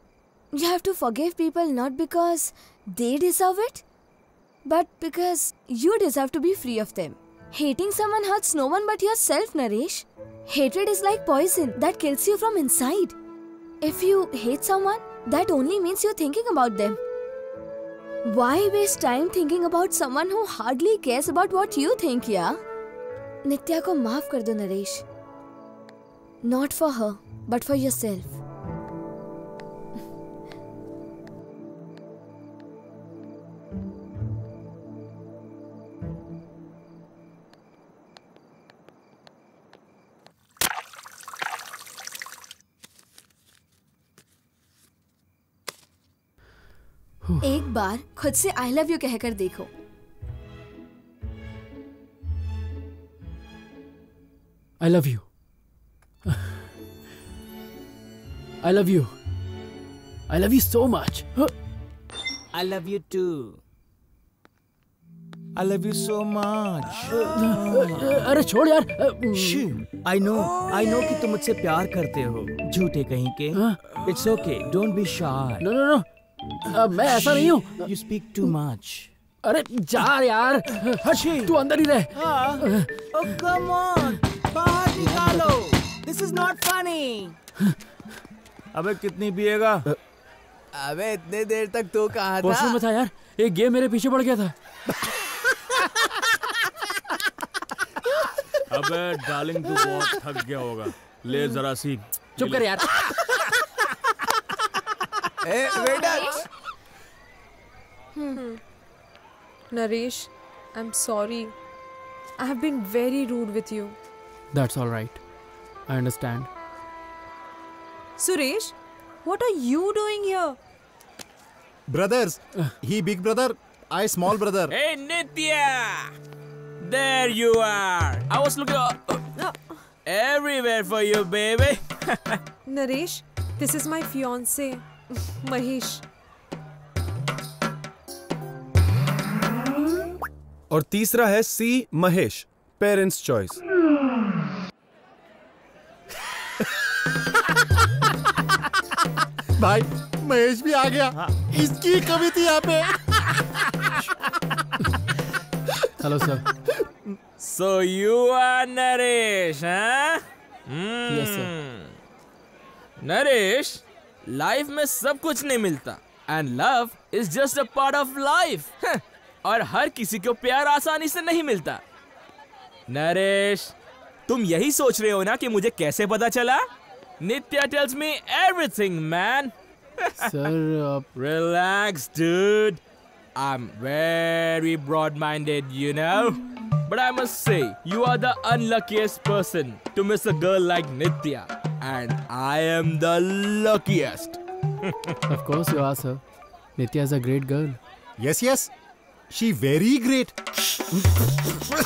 you have to forgive people not because they deserve it, but because you deserve to be free of them. Hating someone hurts no one but yourself, Naresh. Hatred is like poison that kills you from inside. If you hate someone, that only means you're thinking about them. Why waste time thinking about someone who hardly cares about what you think, yeah? नित्या को माफ कर दो Naresh. Not for her, but for yourself. एक बार खुद से I love you कहकर देखो। I love you. I love you. I love you so much. I love you too. I love you so much. अरे छोड़ यार। I know कि तुम मुझसे प्यार करते हो, झूठे कहीं के। It's okay, don't be shy. No. मैं ऐसा नहीं हूँ। You speak too much. अरे जा यार, तू अंदर ही रह। Oh come on, बाहर निकालो। This is not funny. अबे कितनी पिएगा? अबे इतने देर तक तो कहा था। वॉशरूम में था यार, एक गेम मेरे पीछे पड़ गया था। अबे डार्लिंग तू बहुत थक गया होगा, ले जरा सी। चुप कर यार। Naresh, I'm sorry. I have been very rude with you. That's all right. I understand. Suresh, what are you doing here? Brothers, he big brother, I small brother. Hey Nitya! There you are. I was looking everywhere for you, baby. Naresh, this is my fiance, Mahesh. और तीसरा है सी Mahesh, parents choice. भाई महेश भी आ गया। इसकी कमी थी यहाँ पे। Hello sir. So you are Naresh, huh? Yes, sir. Naresh, life में सब कुछ नहीं मिलता and love is just a part of life. और हर किसी को प्यार आसानी से नहीं मिलता। नरेश, तुम यही सोच रहे हो ना कि मुझे कैसे पता चला? Nitya tells me everything man. Sir relax dude, I am very broad minded you know, but I must say you are the unluckiest person to miss a girl like Nitya, and I am the luckiest. Of course you are, sir. Nitya is a great girl. Yes, yes. She very great.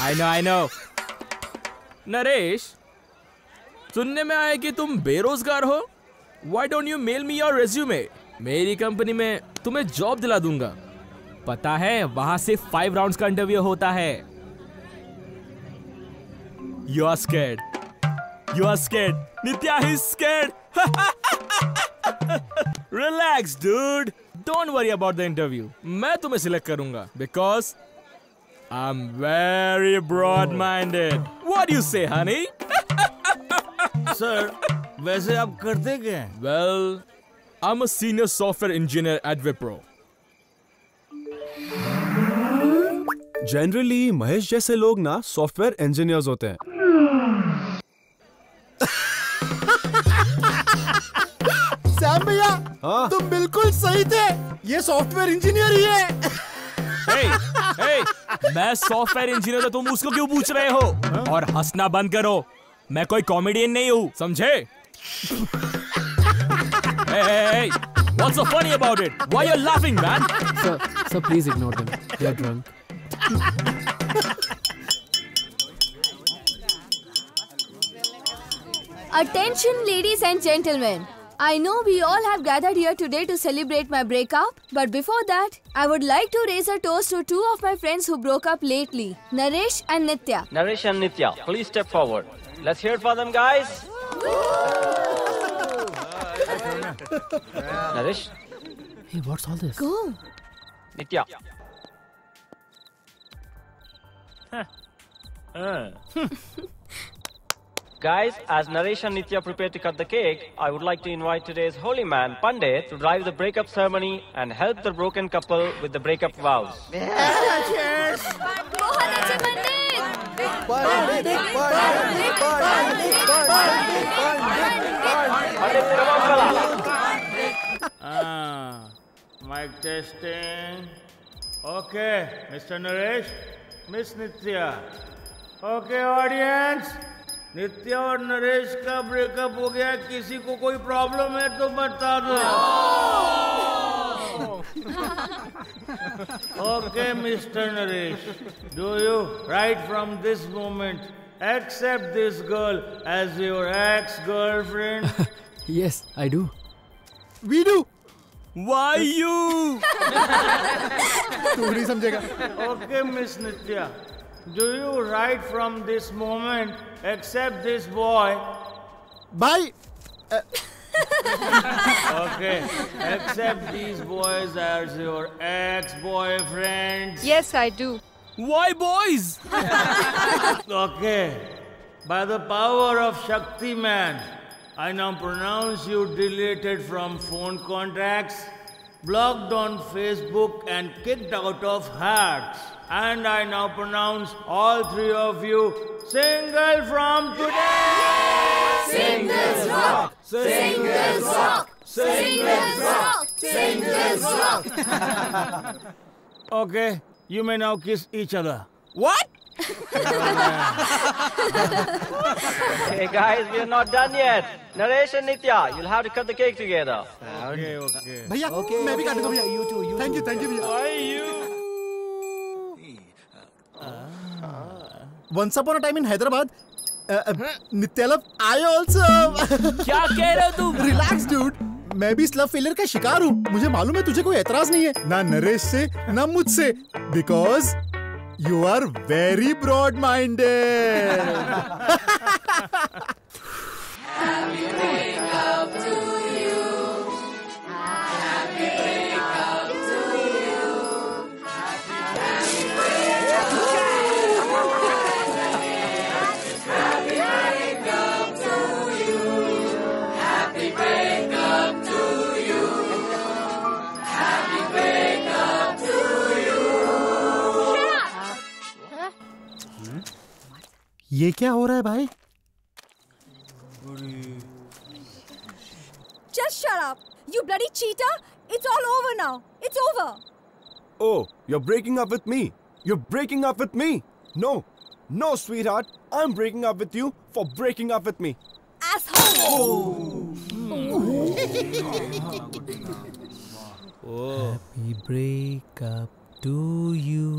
I know. Naresh, सुनने में आया कि तुम बेरोजगार हो। Why don't you mail me your resume? मेरी company में तुम्हें जॉब दिला दूंगा। पता है वहां से 5 राउंड्स का इंटरव्यू होता है। You are scared. You are scared. Nitya is scared. Relax, dude. Don't worry about the interview. मैं तुम्हें सिलेक्ट करूंगा because I'm very broad-minded. What do you say, honey? Sir, वैसे आप करते क्या हैं? Well, I'm a senior software engineer at Wipro. Generally Mahesh जैसे लोग ना सॉफ्टवेयर इंजीनियर्स होते हैं। सैम भैया, तुम बिल्कुल सही थे। ये सॉफ्टवेयर इंजीनियर ही है। Hey, मैं सॉफ्टवेयर इंजीनियर तो तुम उसको क्यों पूछ रहे हो? और हंसना बंद करो, मैं कोई कॉमेडियन नहीं हूँ, समझे? Hey, what's so funny about it? Why you're laughing, man? Sir, please ignore them. They are drunk. Attention, ladies and gentlemen. I know we all have gathered here today to celebrate my breakup, but before that, I would like to raise a toast to 2 of my friends who broke up lately, Naresh and Nitya. Naresh and Nitya, please step forward. Let's hear it for them, guys. Naresh. Hey, what's all this? Go. Nitya. Guys, as Naresh and Nitya prepare to cut the cake, I would like to invite today's holy man, Pandit, to drive the breakup ceremony and help the broken couple with the breakup vows. Cheers! Mic testing. Okay, Mr. Naresh, Miss Nitya. Okay, audience. नित्या और नरेश का breakup हो गया। किसी को कोई problem है तो बता दो। Okay, Mr. Naresh, do you right from this moment accept this girl as your ex-girlfriend? Yes, I do. We do. Why you? तू नहीं समझेगा। Okay, Miss Nitya, do you right from this moment accept this boy? Bye. Okay, accept these boys as your ex-boyfriends. Yes, I do. Why boys? Okay, by the power of Shakti Man, I now pronounce you deleted from phone contacts, blocked on Facebook and kicked out of hearts. And I now pronounce all 3 of you single from today. Singles rock! Singles rock! Singles rock! Singles rock! Okay, you may now kiss each other. What? Hey guys, we are not done yet. Naresh and Nitya, you'll have to cut the cake together. Okay. भैया, मैं भी काटूंगा भैया। You too. Thank you भैया। Why you? Once upon a time in Hyderabad, Nitya love, I also. क्या कह रहे हो तुम? Relax, dude. मैं भी इस लव फेलियर का शिकार हूँ। मुझे मालूम है तुझे कोई एतराज नहीं है, ना नरेश से, ना मुझसे, because you are very broad-minded. Happy breakup to you. Happy breakup to you. Happy breakup to you. ये क्या हो रहा है भाई? Just shut up, you bloody cheater! It's all over now. It's over. Oh, you're breaking up with me. You're breaking up with me. No, no, sweetheart. I'm breaking up with you for breaking up with me. Asshole! Happy breakup to you.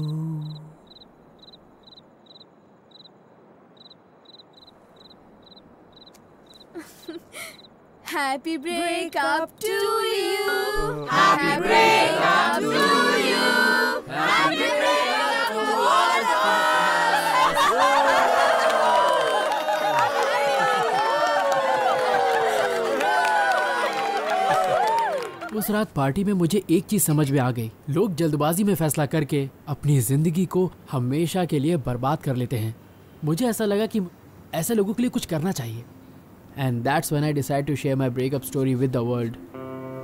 Happy breakup to you. Happy breakup to you. Happy breakup to all of us. उस रात party में मुझे एक चीज समझ में आ गई। लोग जल्दबाजी में फैसला करके अपनी जिंदगी को हमेशा के लिए बर्बाद कर लेते हैं। मुझे ऐसा लगा कि ऐसे लोगों के लिए कुछ करना चाहिए। And that's when I decided to share my breakup story with the world.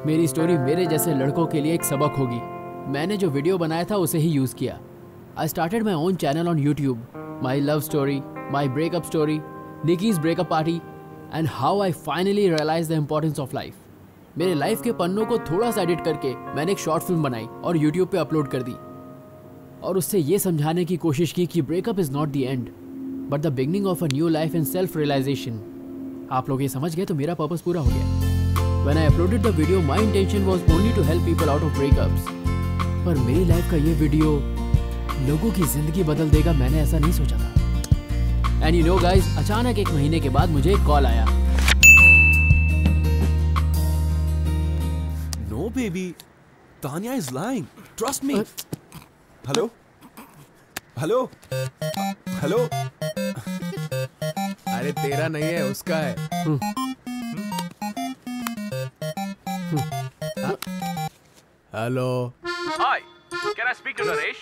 मेरी स्टोरी मेरे जैसे लड़कों के लिए एक सबक होगी। मैंने जो वीडियो बनाया था उसे ही यूज़ किया। I started my own channel on YouTube. My love story, my breakup story, Nikki's breakup party, and how I finally realized the importance of life. मेरे लाइफ के पन्नों को थोड़ा सा एडिट करके मैंने एक शॉर्ट फिल्म बनाई और YouTube पे अपलोड कर दी और उससे ये समझाने की कोशिश की कि breakup is not the end but the beginning of a new life and self realisation. आप लोग ये समझ गए तो मेरा पर्पस पूरा हो गया। When I uploaded the video, my intention was only to help people out of breakups. पर मेरी लाइफ का ये वीडियो लोगों की जिंदगी बदल देगा, मैंने ऐसा नहीं सोचा था। And you know guys, अचानक एक महीने के बाद मुझे एक कॉल आया। No baby, Tanya is lying. Trust me. Hello? Hello? Hello? अरे तेरा नहीं है, उसका है। Hello. Hi, can I speak to Naresh?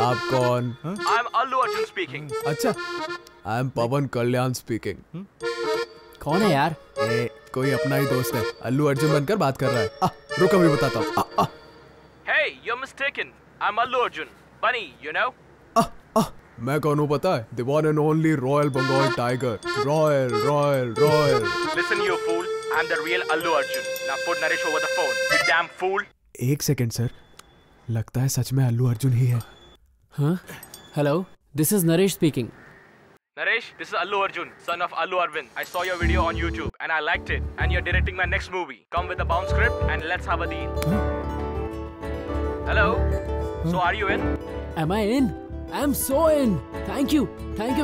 आप कौन? I'm Allu Arjun speaking. अच्छा, I'm पवन कल्याण स्पीकिंग। कौन है यार? कोई अपना ही दोस्त है, अल्लू अर्जुन बनकर बात कर रहा है। रुक अभी बताता हूँ। Hey, you're mistaken. I'm Allu Arjun. Bunny, you know? मैं कौन हूँ पता है? The one and only Royal Bengal Tiger. Royal. Listen, you fool. I'm the real Allu Arjun. Now put Naresh over the phone. You damn fool. एक second sir, लगता है सच में अल्लू अर्जुन ही है। हाँ? Hello, this is Naresh speaking. Naresh, this is Allu Arjun, son of Allu Arvind. I saw your video on YouTube and I liked it. And you're directing my next movie. Come with a bound script and let's have a deal. Hello? So are you in? Am I in? I'm so in. Thank you,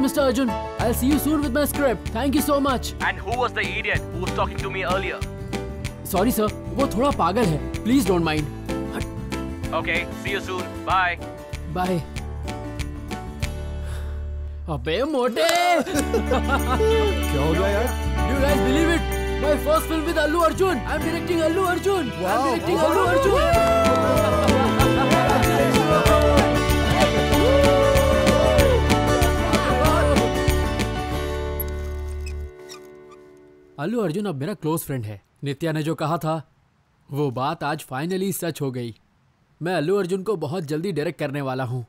Mr. Arjun. I'll see you soon with my script. Thank you so much. And who was the idiot who was talking to me earlier? Sorry sir, वो थोड़ा पागल है. Please don't mind. Okay, see you soon. Bye. Bye. अबे मोटे! क्या हो गया यार? Do you guys believe it? My first film with Allu Arjun. I'm directing Allu Arjun. Wow. I'm directing Allu Arjun. Allu Arjun अब मेरा क्लोज फ्रेंड है। नित्या ने जो कहा था वो बात आज फाइनली सच हो गई। मैं अल्लू अर्जुन को बहुत जल्दी डायरेक्ट करने वाला हूँ।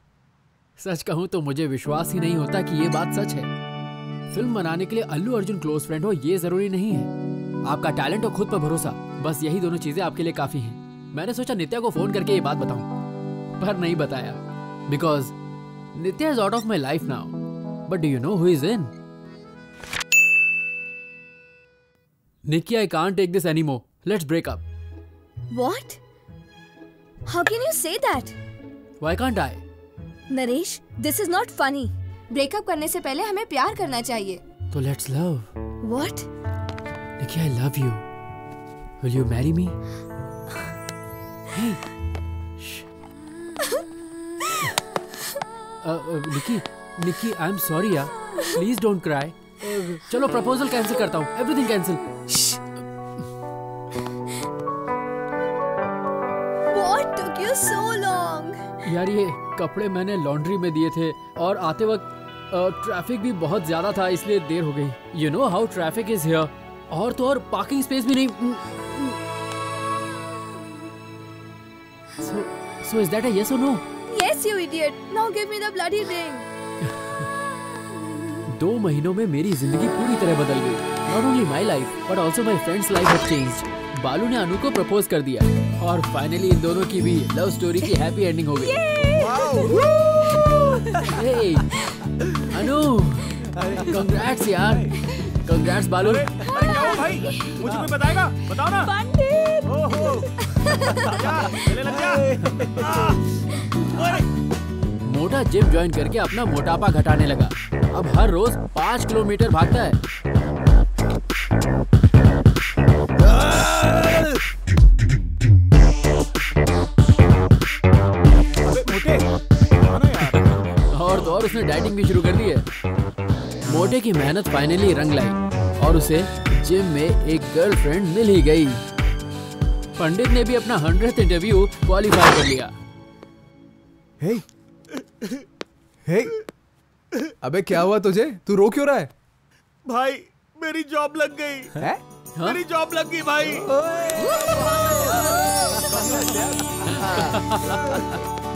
सच कहूँ तो मुझे विश्वास ही नहीं होता कि ये बात सच है। फिल्म बनाने के लिए अल्लू अर्जुन क्लोज फ्रेंड हो ये जरूरी नहीं है। आपका टैलेंट और खुद पर भरोसा, बस यही दोनों चीजें आपके लिए काफी हैं। मैंने सोचा नित्या को फोन करके ये बात बताऊं, पर नहीं बताया because Nitya is out of my life now. But do you know who is in? Nikki, I can't take this anymore. Let's break up. What? How can you say that? Why can't I? Naresh, this is not funny. Breakup करने से पहले हमें प्यार करना चाहिए। तो let's love. What? Nikki, I love you. Will you marry me? Hey. Shh. Nikki, I'm sorry यार. Please don't cry. चलो प्रपोजल कैंसिल करता हूँ। Everything cancel. What took you so long? यार ये कपड़े मैंने लॉन्ड्री में दिए थे और आते वक्त ट्रैफिक भी बहुत ज्यादा था इसलिए देर हो गई। You know how traffic is here. और तो और पार्किंग स्पेस भी नहीं। So is that a yes or no? Yes, you idiot. Now give me the bloody ring. 2 महीनों में मेरी जिंदगी पूरी तरह बदल गई। Not only my life but also my friends life have changed. बालू ने अनु को प्रपोज कर दिया और फाइनली इन दोनों की भी लव स्टोरी की हैप्पी एंडिंग हो गई। हे अनु, कंग्रेट्स यार, कंग्रेट्स बालू। अरे क्या हुआ भाई, मुझे कोई बताएगा? बताओ ना। पंडित। ओहो, चले लग जा। मोटा जिम ज्वाइन करके अपना मोटापा घटाने लगा। अब हर रोज 5 किलोमीटर भागता है। और तो और उसने डाइटिंग भी शुरू कर दी है। मोटे की मेहनत फाइनली रंग लाई और उसे जिम में एक गर्लफ्रेंड मिल ही गई। पंडित ने भी अपना 100th इंटरव्यू क्वालिफाई कर लिया। हे, अबे क्या हुआ तुझे? तू रो क्यों रहा है? भाई मेरी जॉब लग गई है? मेरी जॉब लग गई भाई।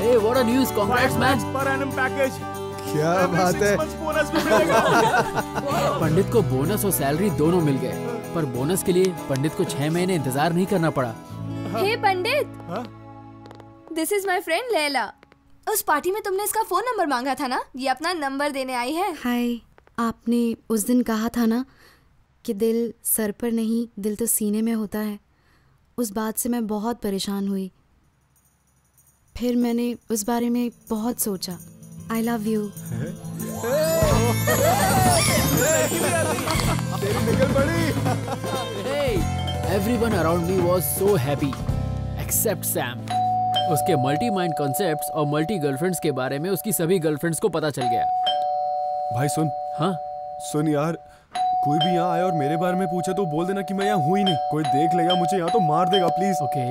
Hey, what a news! Congrats, man! per annum package. क्या बात है? बोनस भी मिलेगा। पंडित को बोनस और सैलरी दोनों मिल गए, पर बोनस के लिए पंडित को 6 महीने इंतजार नहीं करना पड़ा। Hey Pandit, this is my friend Laila. उस पार्टी में तुमने इसका फोन नंबर मांगा था ना, ये अपना नंबर देने आई है। हाय, आपने उस दिन कहा था ना कि दिल सर पर नहीं, दिल तो सीने में होता है। उस बात से मैं बहुत परेशान हुई। फिर मैंने उस बारे में बहुत सोचा। I love you. Everyone around me was so happy, except Sam. उसके मल्टी माइंड कॉन्सेप्ट्स और मल्टी गर्लफ्रेंड्स के बारे में उसकी सभी गर्लफ्रेंड्स को पता चल गया। भाई सुन। हाँ सुन यार, कोई भी यहाँ आए और मेरे बारे में पूछे तो बोल देना कि मैं यहाँ हूँ ही नहीं। कोई देख लेगा मुझे यहाँ तो मार देगा, please. Okay.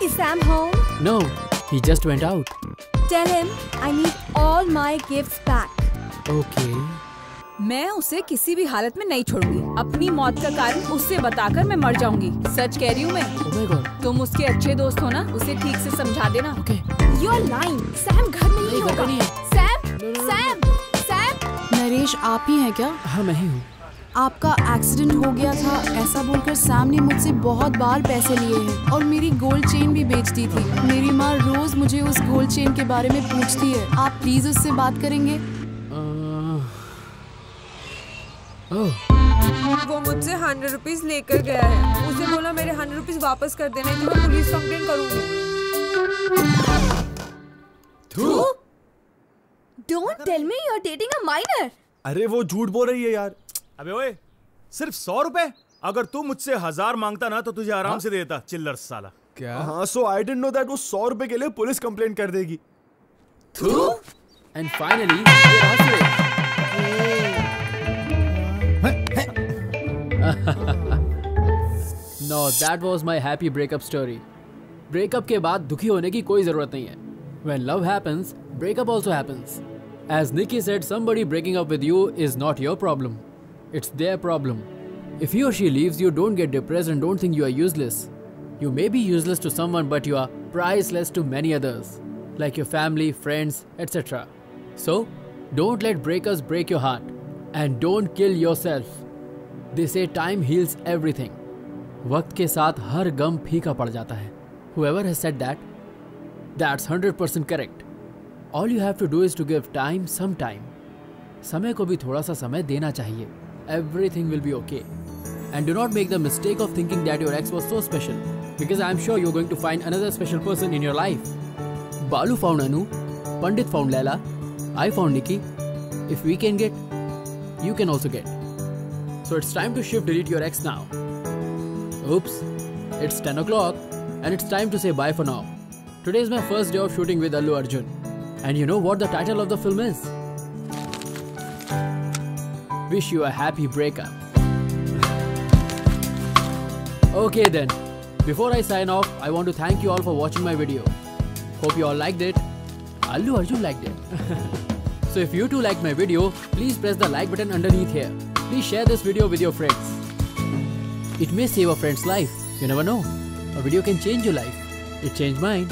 Is Sam home? No, he just went out. Tell him I need all my gifts back. Okay. मैं उसे किसी भी हालत में नहीं छोड़ूंगी। अपनी मौत का कारण उससे बताकर मैं मर जाऊंगी। सच कह रही हूँ मैं। Oh my God. तुम उसके अच्छे दोस्त हो ना, उसे ठीक से समझा देना। Okay. You're lying. Sam घर में नहीं होगा। Sam. नरेश, आप ही हैं क्या? हाँ मैं ही हूँ। आपका एक्सीडेंट हो गया था ऐसा बोलकर सैम ने मुझसे बहुत बार पैसे लिए हैं और मेरी गोल्ड चेन भी बेच दी थी। मेरी माँ रोज मुझे उस गोल्ड चेन के बारे में पूछती है। आप प्लीज उससे बात करेंगे? वो मुझसे 100 रुपीज लेकर गया है। उसे बोला मेरे 100 रुपीज वापस कर देने की मैं पुलिस कंप्लेंट करूंगी। Don't tell me you're dating a minor. अरे वो झूठ बोल रही है यार। अबे ओए, सिर्फ 100 रुपए? अगर तू मुझसे 1000 मांगता ना तो तुझे आराम से देता, चिल्लर साला। क्या? हाँ, सो आई डिडंट नो दैट वो 100 रुपए के लिए पुलिस कंप्लेंट कर देगी। And finally, ये रहा No, that was my happy breakup story. Breakup के बाद दुखी होने की कोई जरूरत नहीं है. When love happens, breakup also happens. As Nikki said, somebody breaking up with you is not your problem. It's their problem. If he or she leaves you, don't get depressed and don't think you are useless. You may be useless to someone, but you are priceless to many others, like your family, friends, etc. So, don't let breakers break your heart. And don't kill yourself. They say time heals everything. वक्त के साथ हर गम फीका पड़ जाता है. Whoever has said that, that's 100% correct. All you have to do is to give time some time. समय को भी थोड़ा सा समय देना चाहिए. Everything will be okay. And do not make the mistake of thinking that your ex was so special, because I am sure you're going to find another special person in your life. Balu found Anu, Pandit found Laila, I found Nikki. If we can get, you can also get. So it's time to shift delete your ex now. Oops, it's 10 o'clock and it's time to say bye for now. Today is my first day of shooting with Allu Arjun. And you know what the title of the film is? Wish you a happy breakup. Okay then, before I sign off, I want to thank you all for watching my video. Hope you all liked it. Allu Arjun liked it. So if you too liked my video, please press the like button underneath here. Please share this video with your friends. It may save a friend's life. You never know. A video can change your life. It changed mine.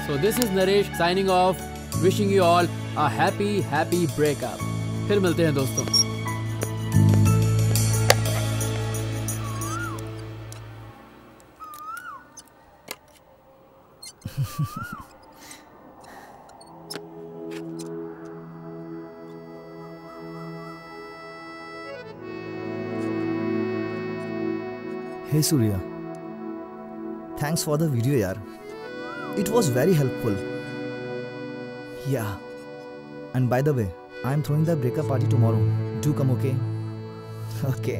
So this is Naresh signing off, wishing you all a happy happy breakup. फिर मिलते हैं दोस्तों। Hey Surya, thanks for the video yaar. It was very helpful. Yeah. And by the way, I am throwing the breakup party tomorrow. Do come, okay? Okay.